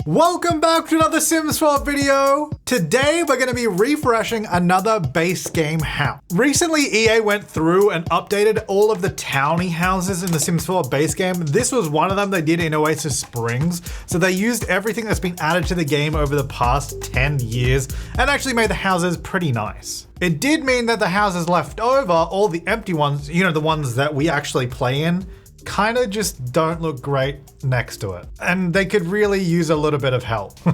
Welcome back to another Sims 4 video. Today we're going to be refreshing another base game house. Recently EA went through and updated all of the towny houses in the Sims 4 base game. This was one of them they did in Oasis Springs. So they used everything that's been added to the game over the past 10 years and actually made the houses pretty nice. It did mean that the houses left over, all the empty ones, you know, the ones that we actually play in, kind of just don't look great next to it. And they could really use a little bit of help.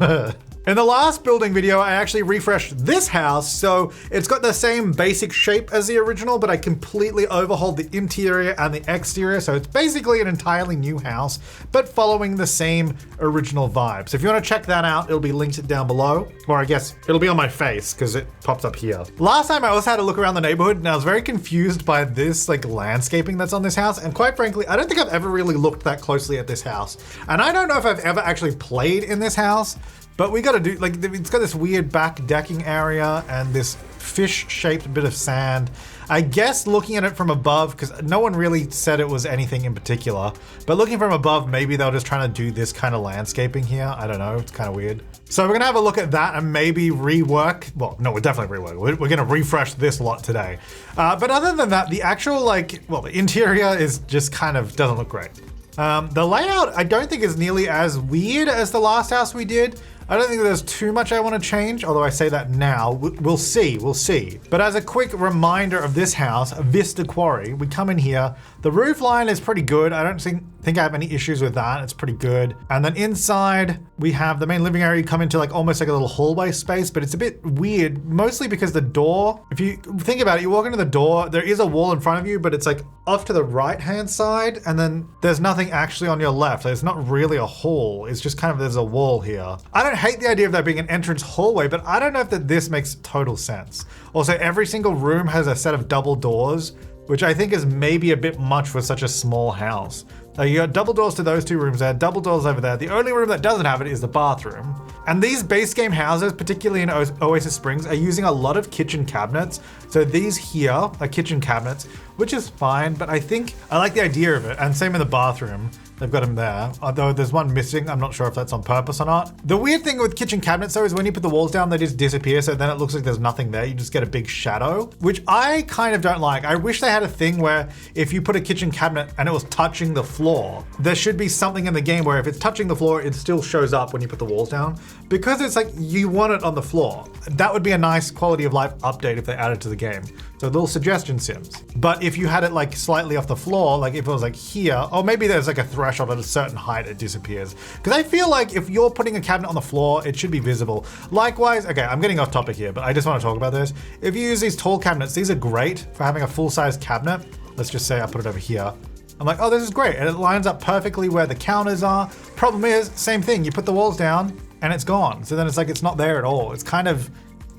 In the last building video, I actually refreshed this house, so it's got the same basic shape as the original, but I completely overhauled the interior and the exterior, so it's basically an entirely new house, but following the same original vibe. So if you want to check that out, it'll be linked down below, or I guess it'll be on my face because it pops up here. Last time I also had a look around the neighborhood and I was very confused by this like landscaping that's on this house, and quite frankly, I don't think I've ever really looked that closely at this house. And I don't know if I've ever actually played in this house, but we gotta do, like, it's got this weird back decking area and this fish-shaped bit of sand. I guess looking at it from above, because no one really said it was anything in particular, but looking from above, maybe they're just trying to do this kind of landscaping here. I don't know, it's kind of weird. So we're gonna have a look at that and maybe rework, well, no, we're definitely rework. We're gonna refresh this lot today. But other than that, the actual, like, well, the interior is just kind of, doesn't look great. The layout, I don't think is nearly as weird as the last house we did. I don't think there's too much I want to change, although I say that now. We'll see. But as a quick reminder of this house, Vista Quarry, we come in here. The roof line is pretty good. I don't think I have any issues with that. It's pretty good. And then inside, we have the main living area. You come into like almost like a little hallway space, but it's a bit weird, mostly because the door, if you think about it, you walk into the door, there is a wall in front of you, but it's like off to the right-hand side, and then there's nothing actually on your left. It's not really a hall. It's just kind of, there's a wall here. I don't hate the idea of that being an entrance hallway, but I don't know if this makes total sense. Also, every single room has a set of double doors, which I think is maybe a bit much for such a small house. You got double doors to those two rooms there, double doors over there. The only room that doesn't have it is the bathroom. And these base game houses, particularly in Oasis Springs, are using a lot of kitchen cabinets. So these here are kitchen cabinets, which is fine, but I think I like the idea of it. And same in the bathroom. They've got them there, although there's one missing. I'm not sure if that's on purpose or not. The weird thing with kitchen cabinets though is when you put the walls down, they just disappear. So then it looks like there's nothing there. You just get a big shadow, which I kind of don't like. I wish they had a thing where if you put a kitchen cabinet and it was touching the floor, there should be something in the game where if it's touching the floor, it still shows up when you put the walls down, because it's like you want it on the floor. That would be a nice quality of life update if they added to the game. So a little suggestion, Sims. But if you had it like slightly off the floor, like if it was like here, or maybe there's like a threshold at a certain height, it disappears. Because I feel like if you're putting a cabinet on the floor, it should be visible. Likewise, okay, I'm getting off topic here, but I just want to talk about this. If you use these tall cabinets, these are great for having a full-size cabinet. Let's just say I put it over here. I'm like, oh, this is great. And it lines up perfectly where the counters are. Problem is, same thing, you put the walls down and it's gone. So then it's like, it's not there at all. It's kind of,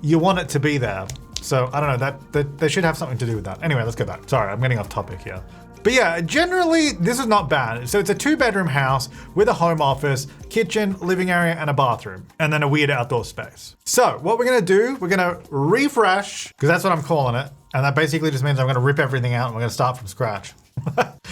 you want it to be there. So I don't know, that they should have something to do with that. Anyway, let's go back. Sorry, I'm getting off topic here. But yeah, generally this is not bad. So it's a 2-bedroom house with a home office, kitchen, living area, and a bathroom, and then a weird outdoor space. So what we're gonna do, we're gonna refresh, because that's what I'm calling it. And that basically just means I'm gonna rip everything out and we're gonna start from scratch.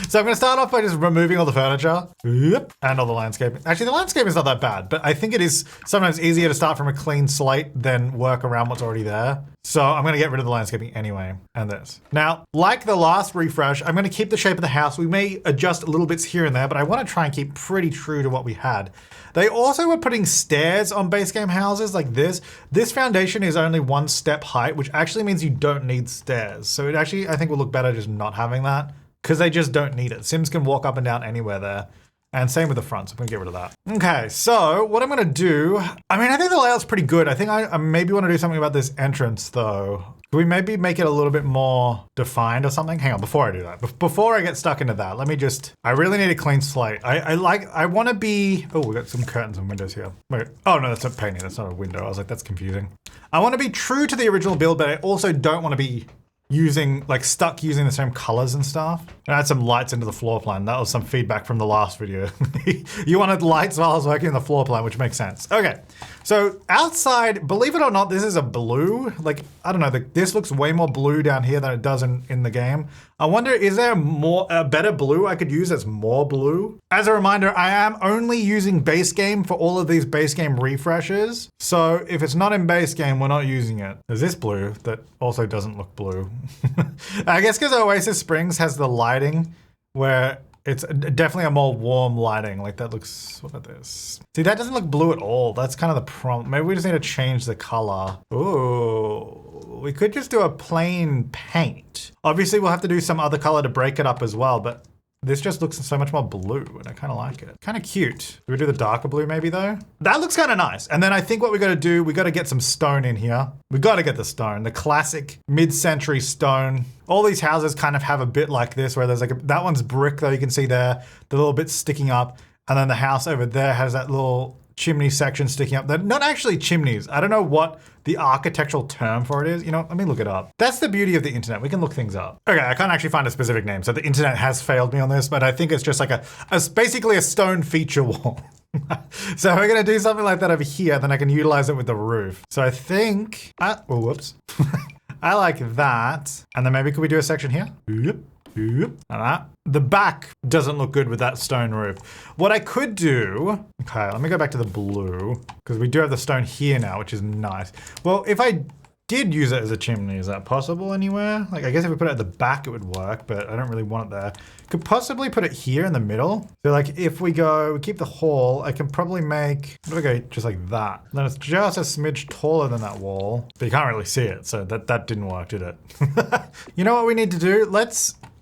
So I'm gonna start off by just removing all the furniture and all the landscaping. Actually, the landscape is not that bad, but I think it is sometimes easier to start from a clean slate than work around what's already there. So I'm gonna get rid of the landscaping anyway, and this. Now, like the last refresh, I'm gonna keep the shape of the house. We may adjust little bits here and there, but I wanna try and keep pretty true to what we had. They also were putting stairs on base game houses like this. This foundation is only 1 step height, which actually means you don't need stairs. So it actually, I think, will look better just not having that, because they just don't need it. Sims can walk up and down anywhere there. And same with the front, so I'm gonna get rid of that. Okay, so what I'm gonna do, I mean, I think the layout's pretty good. I think I maybe wanna do something about this entrance though. Could we maybe make it a little bit more defined or something? Hang on, before I do that, before I get stuck into that, let me just, I really need a clean slate. I wanna be, oh, we got some curtains and windows here. Wait, oh no, that's a painting, that's not a window. I was like, that's confusing. I wanna be true to the original build, but I also don't wanna be stuck using the same colors and stuff. And add some lights into the floor plan. That was some feedback from the last video. You wanted lights while I was working on the floor plan, which makes sense. Okay, so outside, believe it or not, this is a blue. Like, I don't know, this looks way more blue down here than it does in the game. I wonder, is there a better blue I could use that's more blue? As a reminder, I am only using base game for all of these base game refreshes. So if it's not in base game, we're not using it. There's this blue that also doesn't look blue. I guess because Oasis Springs has the lighting where it's definitely a more warm lighting. Like that looks, what about this? See, that doesn't look blue at all. That's kind of the problem. Maybe we just need to change the color. Ooh, we could just do a plain paint. Obviously we'll have to do some other color to break it up as well, but this just looks so much more blue and I kind of like it. Kind of cute. Do we do the darker blue maybe though? That looks kind of nice. And then I think what we got to do, we got to get some stone in here. We got to get the stone, the classic mid-century stone. All these houses kind of have a bit like this where there's like, that one's brick though, you can see there, the little bit sticking up. And then the house over there has that little chimney section sticking up. They're not actually chimneys. I don't know what the architectural term for it is. You know, let me look it up. That's the beauty of the internet. We can look things up. Okay, I can't actually find a specific name. So the internet has failed me on this, but I think it's just like basically a stone feature wall. So we're gonna do something like that over here, then I can utilize it with the roof. So I think, oh, whoops. I like that. And then maybe could we do a section here? Yep. Like that. The back doesn't look good with that stone roof. What I could do, okay, let me go back to the blue because we do have the stone here now, which is nice. Well, if I did use it as a chimney, is that possible anywhere? Like, I guess if we put it at the back, it would work, but I don't really want it there. Could possibly put it here in the middle. So like if we keep the hall, I can probably make, what if I go just like that? Then it's just a smidge taller than that wall, but you can't really see it. So that didn't work, did it? You know what we need to do?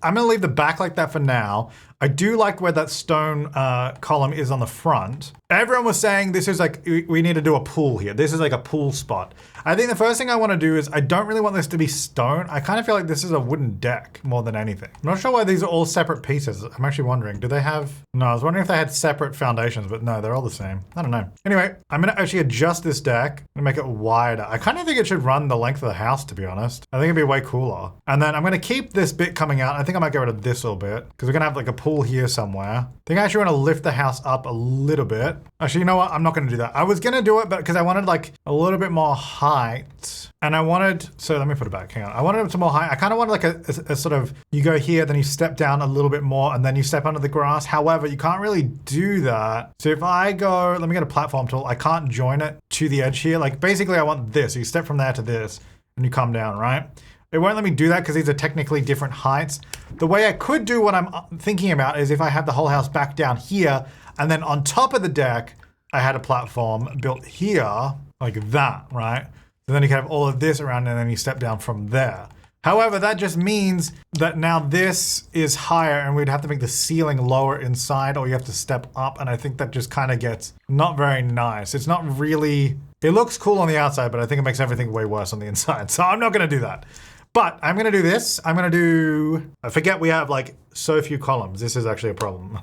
I'm gonna leave the back like that for now. I do like where that stone column is on the front. Everyone was saying this is like, we need to do a pool here. This is like a pool spot. I think the first thing I want to do is I don't really want this to be stone. I kind of feel like this is a wooden deck more than anything. I'm not sure why these are all separate pieces. I'm actually wondering, do they have, no, I was wondering if they had separate foundations, but no, they're all the same. I don't know. Anyway, I'm gonna actually adjust this deck and make it wider. I kind of think it should run the length of the house, to be honest. I think it'd be way cooler. And then I'm gonna keep this bit coming out. I think I might get rid of this little bit because we're gonna have like a pool here somewhere. I think I actually want to lift the house up a little bit. Actually, you know what? I'm not gonna do that. I was gonna do it, but because I wanted like a little bit more height. And I wanted, so let me put it back, hang on. I wanted it to more high. I kind of wanted like a sort of, you go here, then you step down a little bit more and then you step under the grass. However, you can't really do that. So if I go, let me get a platform tool. I can't join it to the edge here. Like basically I want this. So you step from there to this and you come down, right? It won't let me do that because these are technically different heights. The way I could do what I'm thinking about is if I have the whole house back down here and then on top of the deck, I had a platform built here like that, right? And then you can have all of this around and then you step down from there. However, that just means that now this is higher and we'd have to make the ceiling lower inside or you have to step up. And I think that just kind of gets not very nice. It's not really, it looks cool on the outside, but I think it makes everything way worse on the inside. So I'm not gonna do that. But I'm gonna do this. I'm gonna do, I forget we have like so few columns. This is actually a problem.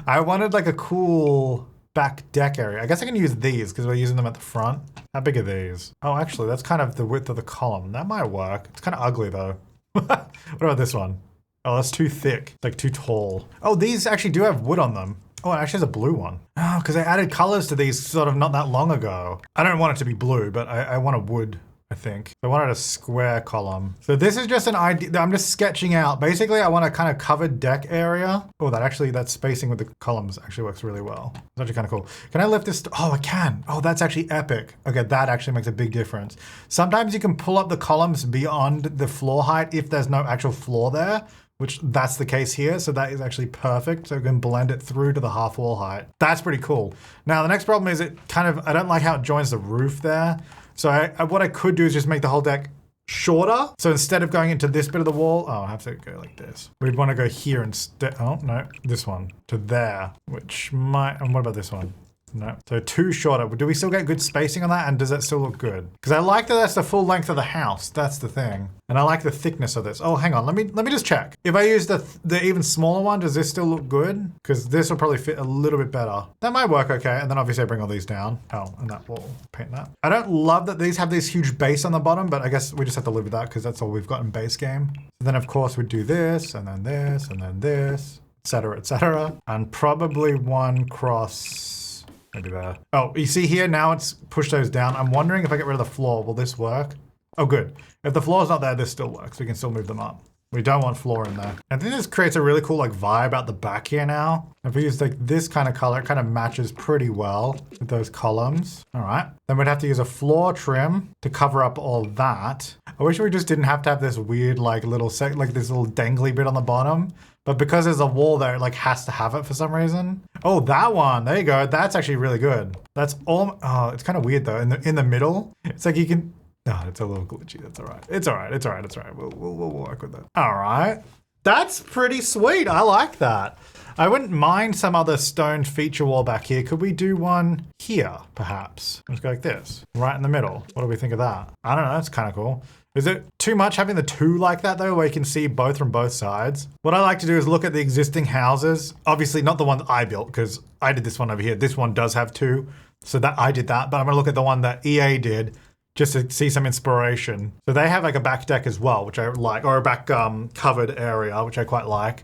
I wanted like a cool back deck area. I guess I can use these because we're using them at the front. How big are these? Oh, actually, that's kind of the width of the column. That might work. It's kind of ugly though. What about this one? Oh, that's too thick, like too tall. Oh, these actually do have wood on them. Oh, it actually has a blue one. Oh, because I added colors to these sort of not that long ago. I don't want it to be blue, but I want a wood, I think. I wanted a square column. So this is just an idea. I'm just sketching out. Basically, I want a kind of covered deck area. Oh, that spacing with the columns actually works really well. It's actually kind of cool. Can I lift this? Oh, I can. Oh, that's actually epic. Okay, that actually makes a big difference. Sometimes you can pull up the columns beyond the floor height if there's no actual floor there, which that's the case here. So that is actually perfect. So we can blend it through to the half wall height. That's pretty cool. Now, the next problem is I don't like how it joins the roof there. So what I could do is just make the whole deck shorter. So instead of going into this bit of the wall, oh, I have to go like this. We'd want to go here instead. Oh, no, this one to there, which might, and what about this one? No. So too shorter. Do we still get good spacing on that? And does that still look good? Because I like that that's the full length of the house. That's the thing. And I like the thickness of this. Oh, hang on. Let me just check. If I use the even smaller one, does this still look good? Because this will probably fit a little bit better. That might work okay. And then obviously I bring all these down. Oh, and that wall. Paint that. I don't love that these have this huge base on the bottom, but I guess we just have to live with that because that's all we've got in base game. So then of course we do this, and then this, and then this, etc., etc. And probably one cross, maybe there. Oh, you see here, now it's pushed those down. I'm wondering if I get rid of the floor, will this work? Oh, good. If the floor's not there, this still works. We can still move them up. We don't want floor in there. I think this creates a really cool like vibe out the back here now. If we use like this kind of color, it kind of matches pretty well with those columns. All right. Then we'd have to use a floor trim to cover up all that. I wish we just didn't have to have this weird like little like this little dangly bit on the bottom. But because there's a wall there, it like has to have it for some reason. Oh, that one. There you go. That's actually really good. That's all. Oh, it's kind of weird though. In the middle, it's like you can. No, it's a little glitchy. That's all right. It's all right. It's all right. It's all right. We'll work with it. All right. That's pretty sweet. I like that. I wouldn't mind some other stone feature wall back here. Could we do one here, perhaps? Let's go like this, right in the middle. What do we think of that? I don't know. That's kind of cool. Is it too much having the two like that though, where you can see both from both sides? What I like to do is look at the existing houses. Obviously not the one that I built because I did this one over here. This one does have two. So that I did that, but I'm gonna look at the one that EA did just to see some inspiration. So they have like a back deck as well, which I like, or a back covered area, which I quite like.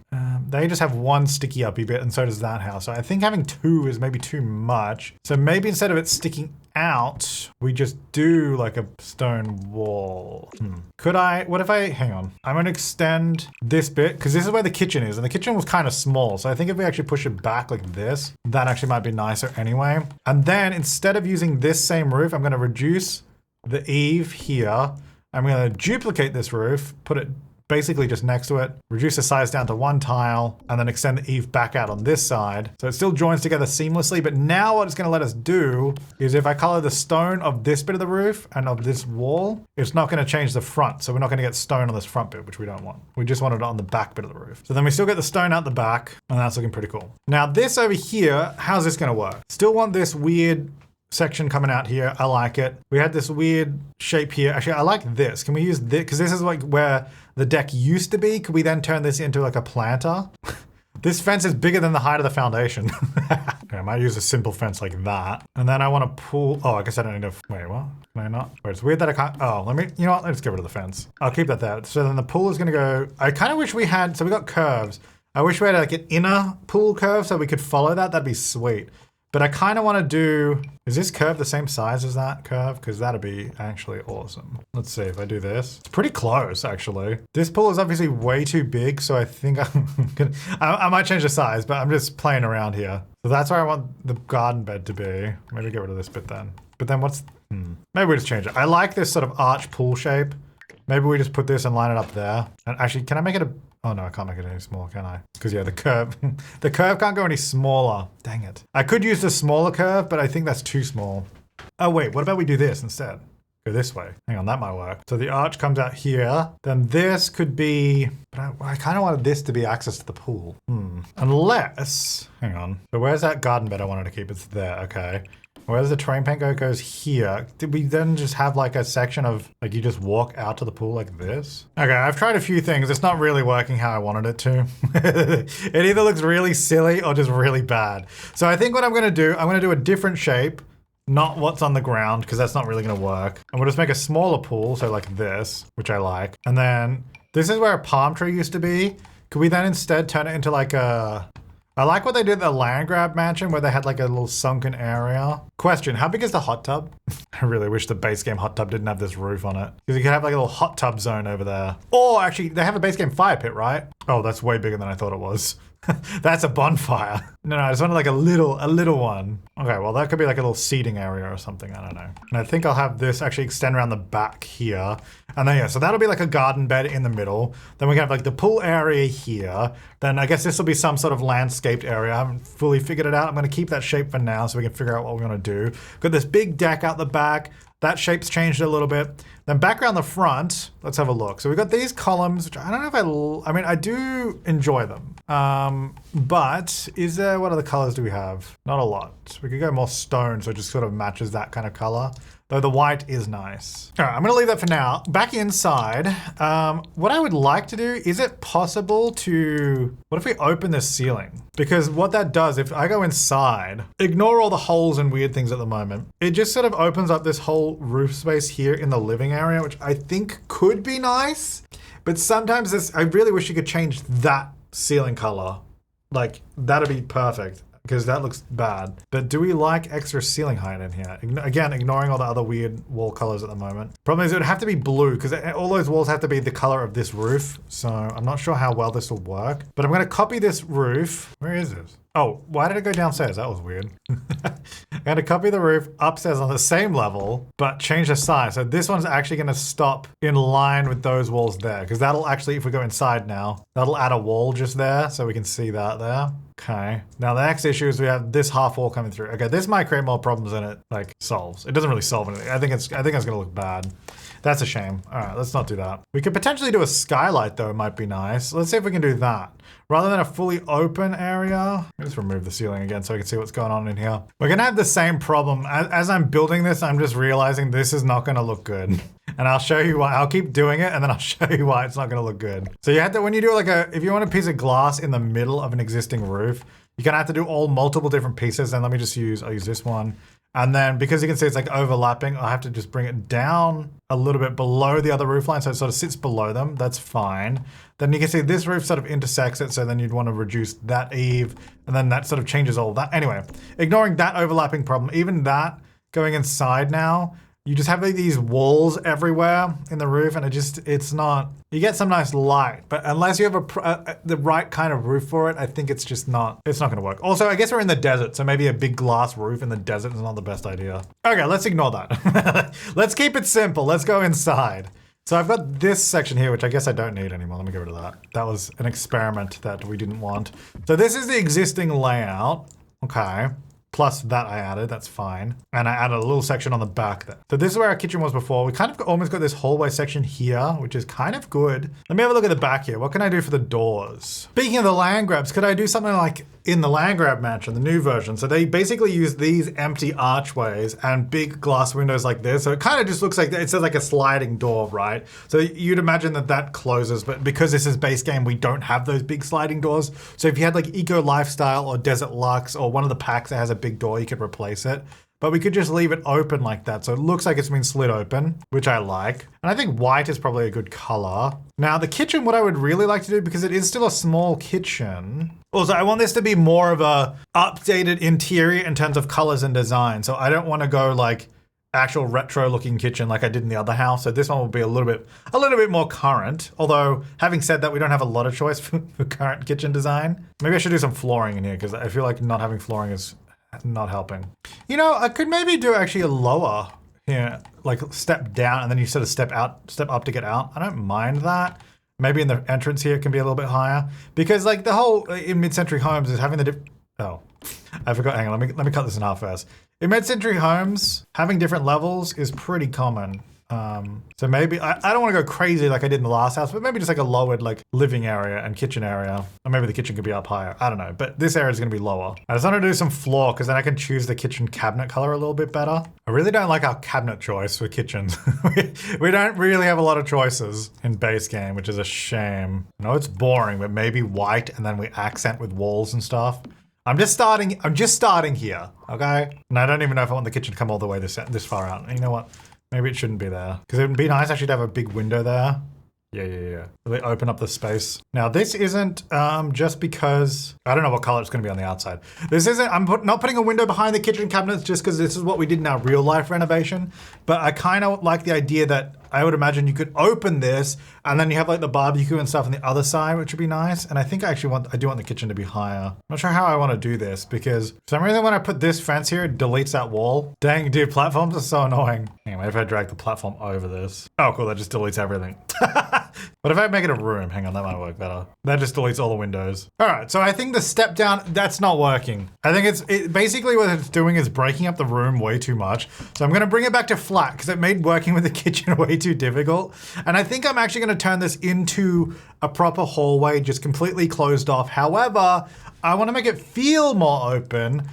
They just have one sticky uppy bit, and so does that house. So I think having two is maybe too much. So maybe instead of it sticking out, we just do like a stone wall. Could I, what if I, hang on. I'm gonna extend this bit, because this is where the kitchen is, and the kitchen was kind of small. So I think if we actually push it back like this, that actually might be nicer anyway. And then instead of using this same roof, I'm gonna reduce the eave here. I'm going to duplicate this roof, put it basically just next to it, reduce the size down to one tile, and then extend the eave back out on this side. So it still joins together seamlessly, but now what it's going to let us do is if I color the stone of this bit of the roof and of this wall, it's not going to change the front. So we're not going to get stone on this front bit, which we don't want. We just want it on the back bit of the roof. So then we still get the stone out the back, and that's looking pretty cool. Now this over here, how's this going to work? Still want this weird section coming out here. I like it. We had this weird shape here. Actually, I like this. Can we use this? Because this is like where the deck used to be. Could we then turn this into like a planter? This fence is bigger than the height of the foundation. Okay, I might use a simple fence like that. And then I want to pull, oh, I guess I don't need to, wait, what? Can I not? Wait, it's weird that I can't, oh, let me, you know what? Let's get rid of the fence. I'll keep that there. So then the pool is going to go, I kind of wish we had, so we got curves. I wish we had like an inner pool curve so we could follow that. That'd be sweet. But I kind of want to do, is this curve the same size as that curve? Because that'd be actually awesome. Let's see if I do this. It's pretty close, actually. This pool is obviously way too big, so I think I might change the size, but I'm just playing around here. So that's where I want the garden bed to be. Maybe get rid of this bit then. But then what's, maybe we just change it. I like this sort of arch pool shape. Maybe we just put this and line it up there. And actually, can I make it a, oh no, I can't make it any smaller, can I? Because yeah, the curve can't go any smaller. Dang it. I could use the smaller curve, but I think that's too small. Oh wait, what about we do this instead? Go this way. Hang on, that might work. So the arch comes out here. Then this could be, but I kind of wanted this to be access to the pool. Unless, hang on. So where's that garden bed I wanted to keep? It's there, okay. Where's the terrain paint go? It goes here. Did we then just have like a section of like you just walk out to the pool like this? Okay, I've tried a few things. It's not really working how I wanted it to. It either looks really silly or just really bad. So I think what I'm gonna do, I'm gonna do a different shape, not what's on the ground, because that's not really gonna work. And we'll just make a smaller pool, so like this, which I like. And then this is where a palm tree used to be. Could we then instead turn it into like a, I like what they did at the land grab mansion where they had like a little sunken area. Question, how big is the hot tub? I really wish the base game hot tub didn't have this roof on it. Because you could have like a little hot tub zone over there. Or actually, they have a base game fire pit, right? Oh, that's way bigger than I thought it was. That's a bonfire. No, I just wanted like a little one. Okay, well that could be like a little seating area or something, I don't know. And I think I'll have this actually extend around the back here. And then yeah, so that'll be like a garden bed in the middle. Then we can have like the pool area here. Then I guess this will be some sort of landscaped area. I haven't fully figured it out. I'm gonna keep that shape for now so we can figure out what we wanna do. Got this big deck out the back. That shape's changed a little bit. Then back around the front, let's have a look. So we've got these columns, which I don't know if I mean, I do enjoy them. But what other colors do we have? Not a lot. We could go more stone, so it just sort of matches that kind of color. Though the white is nice. All right, I'm gonna leave that for now. Back inside, what I would like to do, is it possible to, what if we open this ceiling? Because what that does, if I go inside, ignore all the holes and weird things at the moment, it just sort of opens up this whole roof space here in the living area, which I think could be nice. But sometimes I really wish you could change that ceiling color. Like, that'd be perfect, because that looks bad. But do we like extra ceiling height in here? Again, ignoring all the other weird wall colors at the moment. Problem is it would have to be blue, because all those walls have to be the color of this roof. So I'm not sure how well this will work. But I'm gonna copy this roof. Where is this? Oh, why did it go downstairs? That was weird. I'm gonna copy the roof upstairs on the same level, but change the size. So this one's actually gonna stop in line with those walls there, because that'll actually, if we go inside now, that'll add a wall just there, so we can see that there. Okay, now the next issue is we have this half wall coming through. Okay, this might create more problems than it like solves. It doesn't really solve anything. I think it's gonna look bad. That's a shame. All right, let's not do that. We could potentially do a skylight though, it might be nice. Let's see if we can do that. Rather than a fully open area, let's remove the ceiling again so I can see what's going on in here. We're gonna have the same problem. As I'm building this, I'm just realizing this is not gonna look good. And I'll show you why. I'll keep doing it and then I'll show you why it's not gonna look good. So you have to, when you do if you want a piece of glass in the middle of an existing roof, you're gonna have to do all multiple different pieces. And let me I'll use this one. And then because you can see it's like overlapping, I have to just bring it down a little bit below the other roof line so it sort of sits below them. That's fine. Then you can see this roof sort of intersects it, so then you'd want to reduce that eave, and then that sort of changes all of that. Anyway, ignoring that overlapping problem, even that going inside now, you just have like these walls everywhere in the roof, and it's not, you get some nice light, but unless you have the right kind of roof for it, I think it's not gonna work. Also, I guess we're in the desert, so maybe a big glass roof in the desert is not the best idea. Okay, let's ignore that. Let's keep it simple. Let's go inside. So I've got this section here, which I guess I don't need anymore. Let me get rid of that. That was an experiment that we didn't want. So this is the existing layout. Okay. Plus that I added, that's fine. And I added a little section on the back there. So this is where our kitchen was before. We kind of almost got this hallway section here, which is kind of good. Let me have a look at the back here. What can I do for the doors? Speaking of the land grabs, could I do something like in the land grab mansion, the new version? So they basically use these empty archways and big glass windows like this. So it kind of just looks like, it says like a sliding door, right? So you'd imagine that closes, but because this is base game, we don't have those big sliding doors. So if you had like Eco Lifestyle or Desert Luxe or one of the packs that has a big door, you could replace it. But we could just leave it open like that. So it looks like it's been slid open, which I like. And I think white is probably a good color. Now the kitchen, what I would really like to do, because it is still a small kitchen. Also, I want this to be more of a updated interior in terms of colors and design. So I don't want to go like actual retro looking kitchen like I did in the other house. So this one will be a little bit more current. Although having said that, we don't have a lot of choice for current kitchen design. Maybe I should do some flooring in here because I feel like not having flooring is not helping. You know, I could maybe do actually a lower here, like step down and then you sort of step up to get out. I don't mind that. Maybe in the entrance here it can be a little bit higher because like the whole in mid-century homes is having oh, I forgot. Hang on, let me cut this in half first. In mid-century homes, having different levels is pretty common. So maybe, I don't want to go crazy like I did in the last house, but maybe just like a lowered like living area and kitchen area. Or maybe the kitchen could be up higher. I don't know, but this area is going to be lower. I just want to do some floor because then I can choose the kitchen cabinet color a little bit better. I really don't like our cabinet choice for kitchens. we don't really have a lot of choices in base game, which is a shame. I know it's boring, but maybe white and then we accent with walls and stuff. I'm just starting here, okay? And I don't even know if I want the kitchen to come all the way this far out. And you know what? Maybe it shouldn't be there. Because it would be nice actually to have a big window there. Yeah. Really open up the space. Now this isn't just because, I don't know what color it's gonna be on the outside. This isn't, not putting a window behind the kitchen cabinets just because this is what we did in our real life renovation. But I kind of like the idea that I would imagine you could open this and then you have like the barbecue and stuff on the other side, which would be nice. And I think I do want the kitchen to be higher. I'm not sure how I want to do this because for some reason when I put this fence here, it deletes that wall. Dang, dude, platforms are so annoying. Anyway, if I drag the platform over this. Oh, cool, that just deletes everything. What if I make it a room? Hang on, that might work better. That just deletes all the windows. All right, so I think the step down, that's not working. I think basically what it's doing is breaking up the room way too much. So I'm gonna bring it back to flat because it made working with the kitchen way too difficult. And I think I'm actually gonna turn this into a proper hallway, just completely closed off. However, I wanna make it feel more open.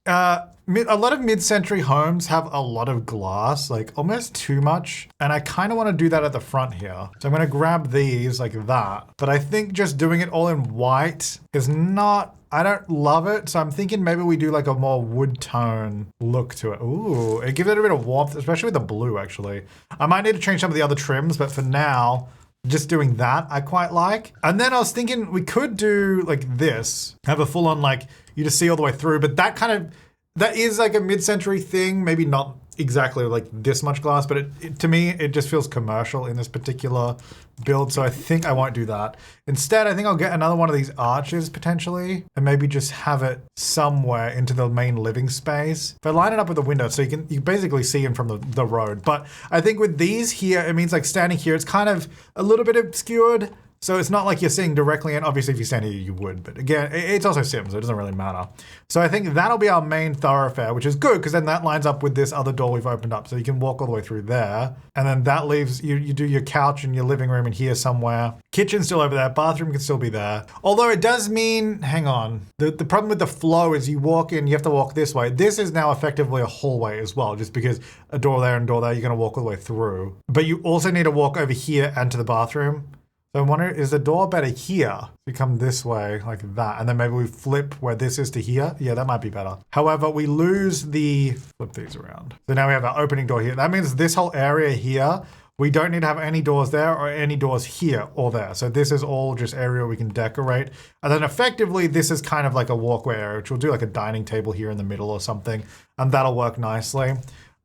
A lot of mid-century homes have a lot of glass, like almost too much. And I kind of want to do that at the front here. So I'm going to grab these like that. But I think just doing it all in white is not, I don't love it. So I'm thinking maybe we do like a more wood tone look to it. Ooh, it gives it a bit of warmth, especially with the blue actually. I might need to change some of the other trims, but for now, just doing that I quite like. And then I was thinking we could do like this, have a full on like, you just see all the way through, but that is like a mid-century thing, maybe not exactly like this much glass, but to me, it just feels commercial in this particular build, so I think I won't do that. Instead, I think I'll get another one of these arches potentially, and maybe just have it somewhere into the main living space. If I line it up with the window, so you basically see in from the road. But I think with these here, it means like standing here, it's kind of a little bit obscured. So it's not like you're seeing directly in. Obviously, if you stand here, you would. But again, it's also Sims, so it doesn't really matter. So I think that'll be our main thoroughfare, which is good because then that lines up with this other door we've opened up. So you can walk all the way through there. And then that leaves, you do your couch and your living room in here somewhere. Kitchen's still over there. Bathroom can still be there. Although it does mean, hang on. The problem with the flow is you walk in, you have to walk this way. This is now effectively a hallway as well, just because a door there and door there, you're going to walk all the way through. But you also need to walk over here and to the bathroom. So I'm wondering, is the door better here? We come this way, like that, and then maybe we flip where this is to here. Yeah, that might be better. However, we lose flip these around. So now we have our opening door here. That means this whole area here, we don't need to have any doors there or any doors here or there. So this is all just area we can decorate. And then effectively, this is kind of like a walkway area, which we'll do like a dining table here in the middle or something, and that'll work nicely.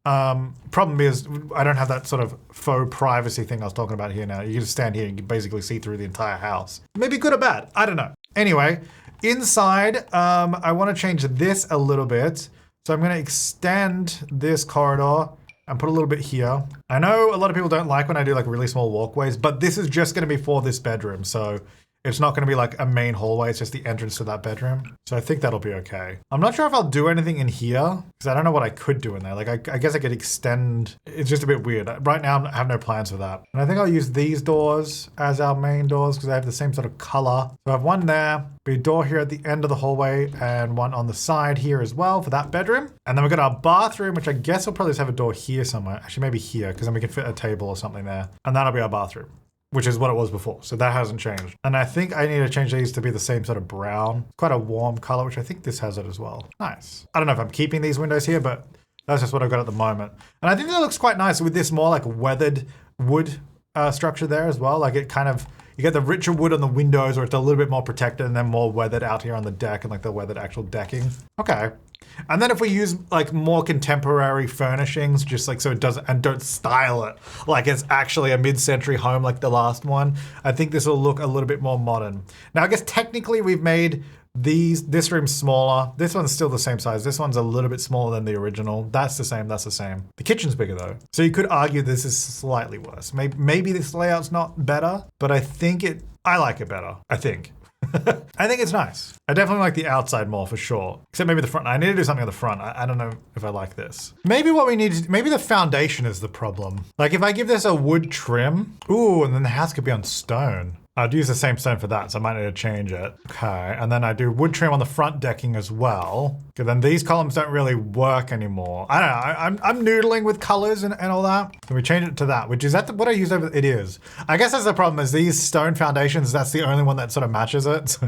Problem is, I don't have that sort of faux privacy thing I was talking about here now. You can just stand here and you can basically see through the entire house. Maybe good or bad, I don't know. Anyway, inside, I want to change this a little bit. So I'm going to extend this corridor and put a little bit here. I know a lot of people don't like when I do like really small walkways, but this is just going to be for this bedroom. So it's not going to be like a main hallway. It's just the entrance to that bedroom. So I think that'll be okay. I'm not sure if I'll do anything in here because I don't know what I could do in there. Like I guess I could extend. It's just a bit weird. Right now I have no plans for that. And I think I'll use these doors as our main doors because they have the same sort of color. So I have one there, be a door here at the end of the hallway and one on the side here as well for that bedroom. And then we've got our bathroom, which I guess will probably just have a door here somewhere. Actually, maybe here because then we can fit a table or something there. And that'll be our bathroom, which is what it was before. So that hasn't changed. And I think I need to change these to be the same sort of brown. Quite a warm color, which I think this has it as well. Nice. I don't know if I'm keeping these windows here, but that's just what I've got at the moment. And I think that looks quite nice with this more like weathered wood structure there as well. Like it kind of, you get the richer wood on the windows or it's a little bit more protected and then more weathered out here on the deck and like the weathered actual decking. Okay. And then if we use like more contemporary furnishings, just like so it doesn't, and don't style it like it's actually a mid-century home like the last one, I think this will look a little bit more modern. Now, I guess technically we've made this room smaller. This one's still the same size. This one's a little bit smaller than the original. That's the same, that's the same. The kitchen's bigger though. So you could argue this is slightly worse. Maybe this layout's not better, but I like it better, I think. I think it's nice. I definitely like the outside more for sure. Except maybe the front. I need to do something on the front. I don't know if I like this. Maybe what we need to, maybe the foundation is the problem. Like if I give this a wood trim, ooh, and then the house could be on stone. I'd use the same stone for that, so I might need to change it. Okay, and then I do wood trim on the front decking as well. Okay, then these columns don't really work anymore. I don't know, I'm noodling with colors and all that. So we change it to that, which is what I use over, it is. I guess that's the problem is these stone foundations, that's the only one that sort of matches it.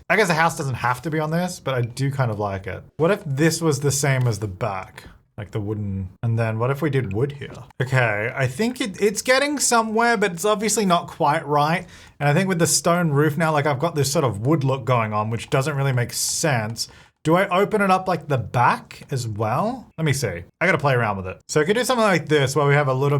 I guess the house doesn't have to be on this, but I do kind of like it. What if this was the same as the back? Like the wooden, and then what if we did wood here? Okay, I think it's getting somewhere, but it's obviously not quite right. And I think with the stone roof now, like I've got this sort of wood look going on, which doesn't really make sense. Do I open it up like the back as well? Let me see. I gotta play around with it. So I could do something like this where we have a little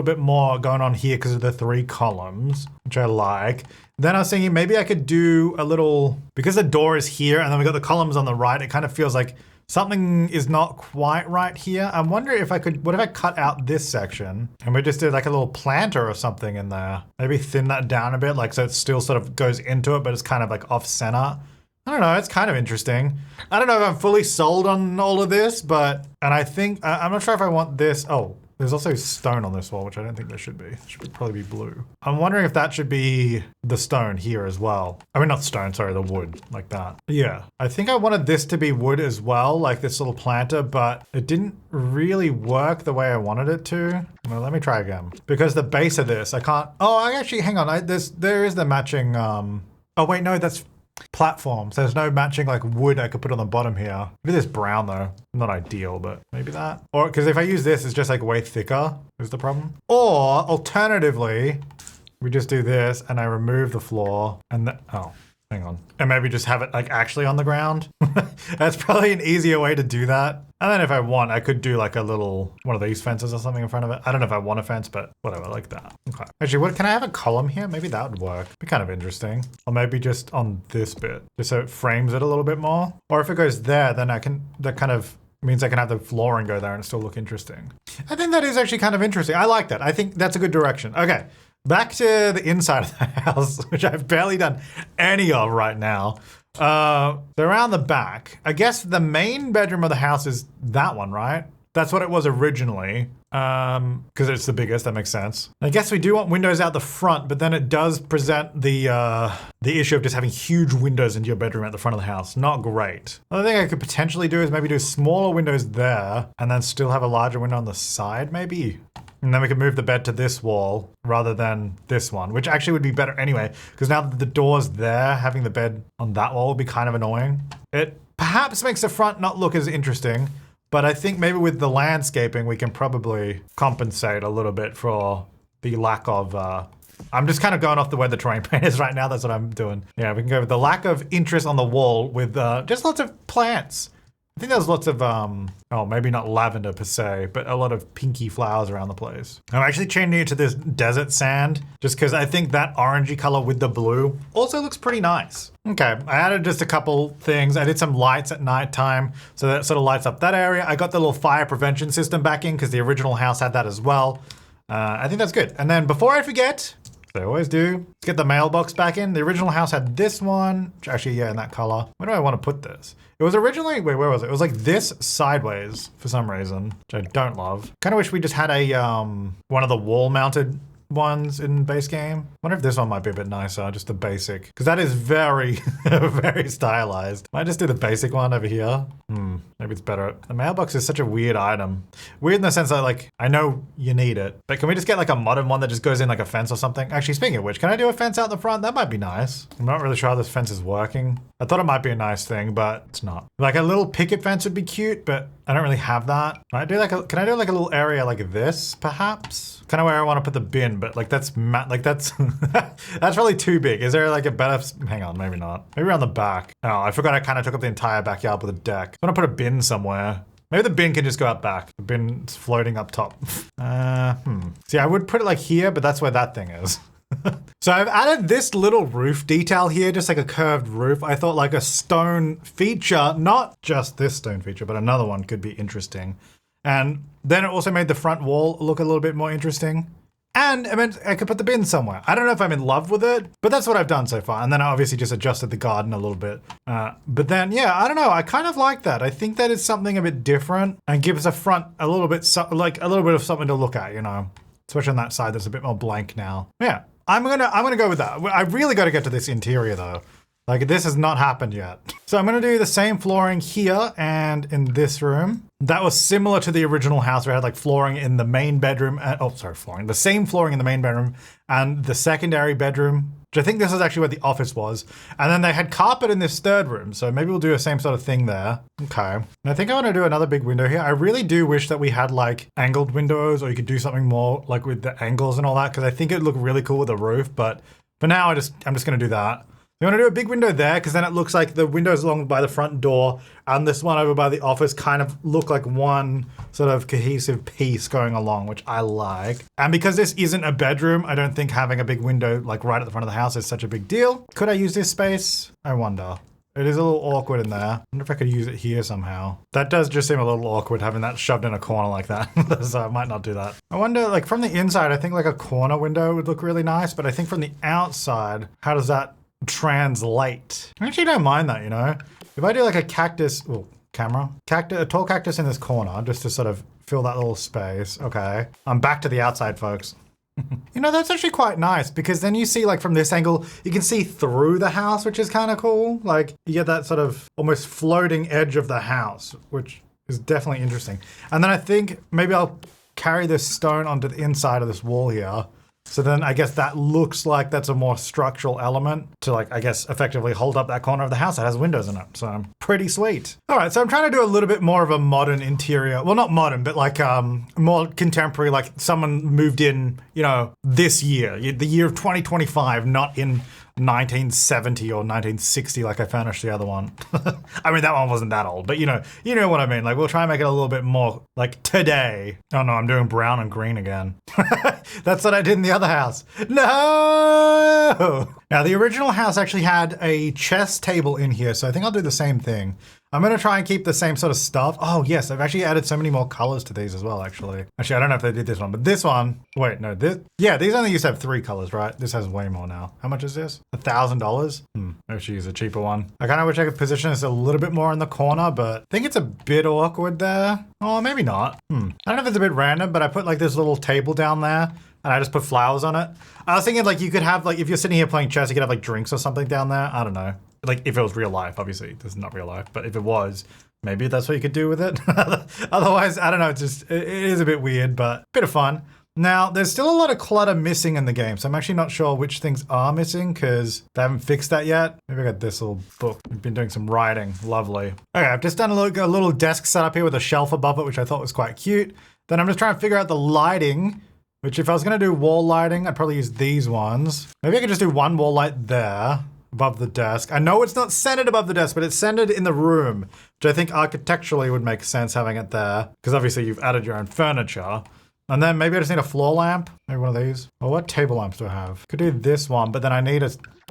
bit more going on here because of the 3 columns, which I like. Then I was thinking maybe I could do a little, because the door is here and then we got the columns on the right, it kind of feels like something is not quite right here. I'm wondering if I could, what if I cut out this section and we just did like a little planter or something in there? Maybe thin that down a bit, like so it still sort of goes into it, but it's kind of like off center. I don't know, it's kind of interesting. I don't know if I'm fully sold on all of this, but, and I think, I'm not sure if I want this. Oh, there's also stone on this wall, which I don't think there should be. It should probably be blue. I'm wondering if that should be the stone here as well. I mean, not stone, sorry, the wood, like that. Yeah, I think I wanted this to be wood as well, like this little planter, but it didn't really work the way I wanted it to. Well, let me try again. Because the base of this, I can't, oh, I actually, hang on, there is the matching, oh wait, no, that's platforms. There's no matching like wood I could put on the bottom here. Maybe this brown though. Not ideal, but maybe that. Or because if I use this, it's just like way thicker is the problem. Or alternatively, we just do this and I remove the floor and oh, hang on. And maybe just have it like actually on the ground. That's probably an easier way to do that. And then if I want, I could do like a little, one of these fences or something in front of it. I don't know if I want a fence, but whatever, like that. Okay. Actually, what, can I have a column here? Maybe that would work. Be kind of interesting. Or maybe just on this bit, just so it frames it a little bit more. Or if it goes there, then I can, that kind of means I can have the flooring go there and still look interesting. I think that is actually kind of interesting. I like that. I think that's a good direction. Okay. Back to the inside of the house, which I've barely done any of right now. Around the back, I guess the main bedroom of the house is that one, right? That's what it was originally. Because it's the biggest, that makes sense. I guess we do want windows out the front, but then it does present the issue of just having huge windows into your bedroom at the front of the house. Not great. Another thing I could potentially do is maybe do smaller windows there and then still have a larger window on the side, maybe. And then we can move the bed to this wall rather than this one, which actually would be better anyway, because now that the door's there, having the bed on that wall would be kind of annoying. It perhaps makes the front not look as interesting, but I think maybe with the landscaping, we can probably compensate a little bit for the lack of, I'm just kind of going off the way the terrain paint is right now. That's what I'm doing. Yeah, we can go with the lack of interest on the wall with just lots of plants. I think there's lots of, oh, maybe not lavender per se, but a lot of pinky flowers around the place. I'm actually changing it to this desert sand just because I think that orangey color with the blue also looks pretty nice. Okay, I added just a couple things. I did some lights at nighttime, so that sort of lights up that area. I got the little fire prevention system back in because the original house had that as well. I think that's good. And then before I forget, they always do, let's get the mailbox back in. The original house had this one, which actually, yeah, in that color. Where do I want to put this? It was originally, wait, where was it? It was like this sideways for some reason, which I don't love. Kind of wish we just had a, one of the wall mounted ones in base game. Wonder if this one might be a bit nicer, just the basic. Because that is very, very stylized. Might just do the basic one over here. Maybe it's better. The mailbox is such a weird item. Weird in the sense that like, I know you need it, but can we just get like a modern one that just goes in like a fence or something? Actually, speaking of which, can I do a fence out the front? That might be nice. I'm not really sure how this fence is working. I thought it might be a nice thing, but it's not. Like a little picket fence would be cute, but I don't really have that. Can I do like a little area like this, perhaps? Kind of where I want to put the bin, but like that's that's probably too big. Is there like a better, hang on, maybe not. Maybe around the back. Oh, I forgot I kind of took up the entire backyard with a deck. I want to put a bin somewhere. Maybe the bin can just go out back. The bin's floating up top. See, I would put it like here, but that's where that thing is. So I've added this little roof detail here, just like a curved roof. I thought like a stone feature, not just this stone feature, but another one could be interesting. And then it also made the front wall look a little bit more interesting. And I meant I could put the bin somewhere. I don't know if I'm in love with it, but that's what I've done so far. And then I obviously just adjusted the garden a little bit. But then, yeah, I don't know. I kind of like that. I think that is something a bit different and gives the front a little bit, like a little bit of something to look at, you know, especially on that side that's a bit more blank now. Yeah, I'm gonna go with that. I really got to get to this interior though. Like this has not happened yet. So I'm gonna do the same flooring here and in this room. That was similar to the original house where I had like flooring in the main bedroom. The same flooring in the main bedroom and the secondary bedroom, which I think this is actually where the office was. And then they had carpet in this third room. So maybe we'll do the same sort of thing there. Okay. And I think I wanna do another big window here. I really do wish that we had like angled windows or you could do something more like with the angles and all that. Cause I think it'd look really cool with the roof. But for now, I'm just gonna do that. You want to do a big window there because then it looks like the windows along by the front door and this one over by the office kind of look like one sort of cohesive piece going along, which I like. And because this isn't a bedroom, I don't think having a big window like right at the front of the house is such a big deal. Could I use this space? I wonder. It is a little awkward in there. I wonder if I could use it here somehow. That does just seem a little awkward having that shoved in a corner like that. So I might not do that. I wonder, like from the inside, I think like a corner window would look really nice, but I think from the outside, how does that translate? I actually don't mind that, you know? If I do like a cactus, oh, camera, a tall cactus in this corner, just to sort of fill that little space. Okay, I'm back to the outside, folks. You know, that's actually quite nice because then you see like from this angle, you can see through the house, which is kind of cool. Like you get that sort of almost floating edge of the house, which is definitely interesting. And then I think maybe I'll carry this stone onto the inside of this wall here. So then I guess that looks like that's a more structural element to like, I guess, effectively hold up that corner of the house that has windows in it. So pretty sweet. All right, so I'm trying to do a little bit more of a modern interior. Well, not modern, but like more contemporary, like someone moved in, you know, this year, the year of 2025, not in 1970 or 1960 like I finished the other one. I mean, that one wasn't that old, but you know what I mean. Like we'll try and make it a little bit more like today. Oh no, I'm doing brown and green again. That's what I did in the other house. No! Now the original house actually had a chess table in here, so I think I'll do the same thing. I'm gonna try and keep the same sort of stuff. Oh yes, I've actually added so many more colors to these as well, actually. Actually, I don't know if they did this one, but this one, wait, no, these only used to have 3 colors, right? This has way more now. How much is this? $1,000? Maybe I should use a cheaper one. I kind of wish I could position this a little bit more in the corner, but I think it's a bit awkward there. Oh, maybe not. I don't know if it's a bit random, but I put like this little table down there and I just put flowers on it. I was thinking like you could have like, if you're sitting here playing chess, you could have like drinks or something down there. I don't know. Like if it was real life, obviously this is not real life, but if it was, maybe that's what you could do with it. Otherwise, I don't know, it is a bit weird, but a bit of fun. Now, there's still a lot of clutter missing in the game, so I'm actually not sure which things are missing because they haven't fixed that yet. Maybe I got this little book. We've been doing some writing. Lovely. Okay, I've just done a little desk set up here with a shelf above it, which I thought was quite cute. Then I'm just trying to figure out the lighting, which if I was going to do wall lighting, I'd probably use these ones. Maybe I could just do one wall light there above the desk. I know it's not centered above the desk, but it's centered in the room, which I think architecturally would make sense having it there because obviously you've added your own furniture. And then maybe I just need a floor lamp. Maybe one of these. Oh, what table lamps do I have? Could do this one, but then I need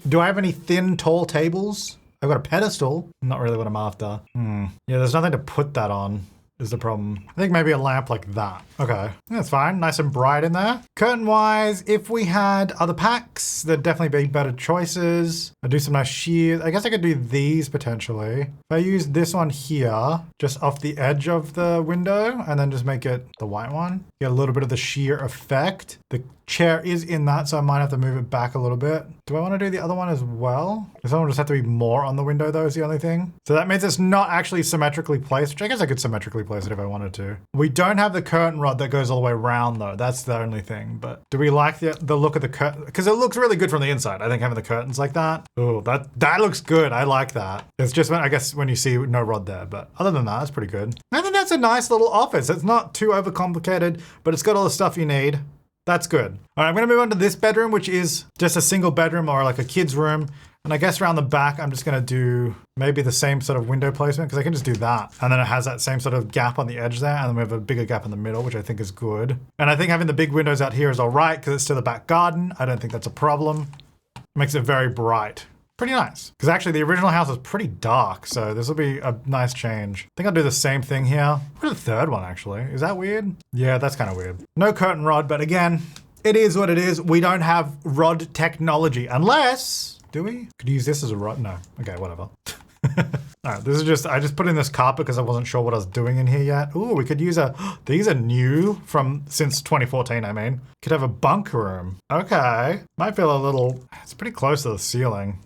do I have any thin, tall tables? I've got a pedestal. Not really what I'm after. Yeah, there's nothing to put that on. Is the problem. I think maybe a lamp like that. Okay, that's fine. Nice and bright in there. Curtain-wise, if we had other packs, there'd definitely be better choices. I'd do some nice shears. I guess I could do these potentially. If I use this one here, just off the edge of the window, and then just make it the white one, get a little bit of the sheer effect. The chair is in that, so I might have to move it back a little bit. Do I want to do the other one as well? Does someone just have to be more on the window though is the only thing? So that means it's not actually symmetrically placed, which I guess I could symmetrically place it if I wanted to. We don't have the curtain rod that goes all the way around though. That's the only thing. But do we like the look of the curtain? Because it looks really good from the inside. I think having the curtains like that. Oh, that looks good. I like that. It's just I guess when you see no rod there, but other than that, it's pretty good. I think that's a nice little office. It's not too overcomplicated, but it's got all the stuff you need. That's good. All right, I'm gonna move on to this bedroom, which is just a single bedroom or like a kid's room. And I guess around the back, I'm just gonna do maybe the same sort of window placement because I can just do that. And then it has that same sort of gap on the edge there. And then we have a bigger gap in the middle, which I think is good. And I think having the big windows out here is all right because it's to the back garden. I don't think that's a problem. It makes it very bright. Pretty nice. Because actually the original house was pretty dark, so this will be a nice change. I think I'll do the same thing here. What the third one actually? Is that weird? Yeah, that's kind of weird. No curtain rod, but again, it is what it is. We don't have rod technology unless, do we? Could use this as a rod? No. Okay, whatever. All right, I just put in this carpet because I wasn't sure what I was doing in here yet. Ooh, we could use these are new since 2014, I mean. Could have a bunk room. Okay. Might feel a little, it's pretty close to the ceiling.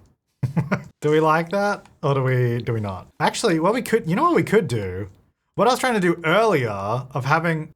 Do we like that? Or do we not? Actually, what we could, you know what we could do? What I was trying to do earlier of having,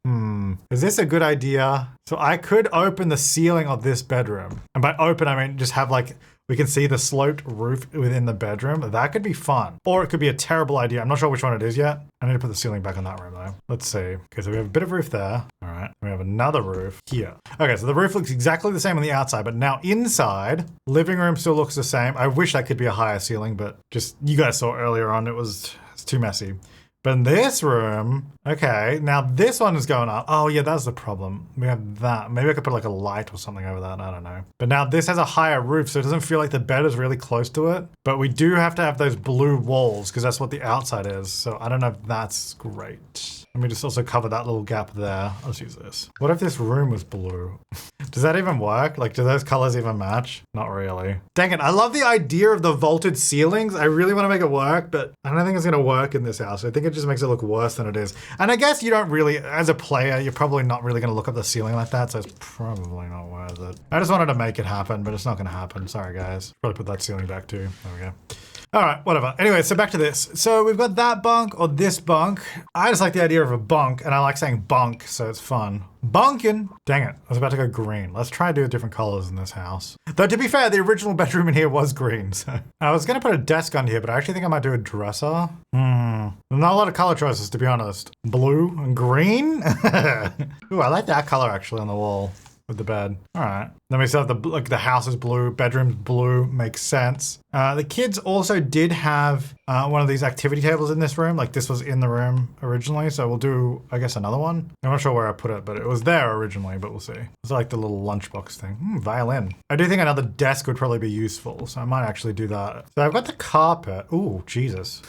is this a good idea? So I could open the ceiling of this bedroom. And by open, I mean just have like, we can see the sloped roof within the bedroom. That could be fun. Or it could be a terrible idea. I'm not sure which one it is yet. I need to put the ceiling back on that room though. Let's see. Okay, so we have a bit of roof there. All right, we have another roof here. Okay, so the roof looks exactly the same on the outside, but now inside, living room still looks the same. I wish that could be a higher ceiling, but just, you guys saw earlier on, it's too messy. But in this room, okay, now this one is going up. Oh yeah, that's the problem. We have that. Maybe I could put like a light or something over that. I don't know. But now this has a higher roof, so it doesn't feel like the bed is really close to it. But we do have to have those blue walls because that's what the outside is. So I don't know if that's great. Let me just also cover that little gap there. Let's use this. What if this room was blue? Does that even work? Like, do those colors even match? Not really. Dang it, I love the idea of the vaulted ceilings. I really want to make it work, but I don't think it's gonna work in this house. I think it just makes it look worse than it is. And I guess you don't really, as a player, you're probably not really gonna look up the ceiling like that, so it's probably not worth it. I just wanted to make it happen, but it's not gonna happen. Sorry guys. Probably put that ceiling back too. There we go. All right, whatever. Anyway, so back to this. So we've got that bunk or this bunk. I just like the idea of a bunk, and I like saying bunk, so it's fun. Bunkin'. Dang it, I was about to go green. Let's try to do different colors in this house. Though to be fair, the original bedroom in here was green, so. I was gonna put a desk on here, but I actually think I might do a dresser. Not a lot of color choices, to be honest. Blue and green? Ooh, I like that color actually on the wall. With the bed. All right. Then we still have the house is blue, bedroom's blue, makes sense. The kids also did have one of these activity tables in this room. Like this was in the room originally. So we'll do, I guess, another one. I'm not sure where I put it, but it was there originally, but we'll see. It's like the little lunchbox thing. Violin. I do think another desk would probably be useful. So I might actually do that. So I've got the carpet. Ooh, Jesus.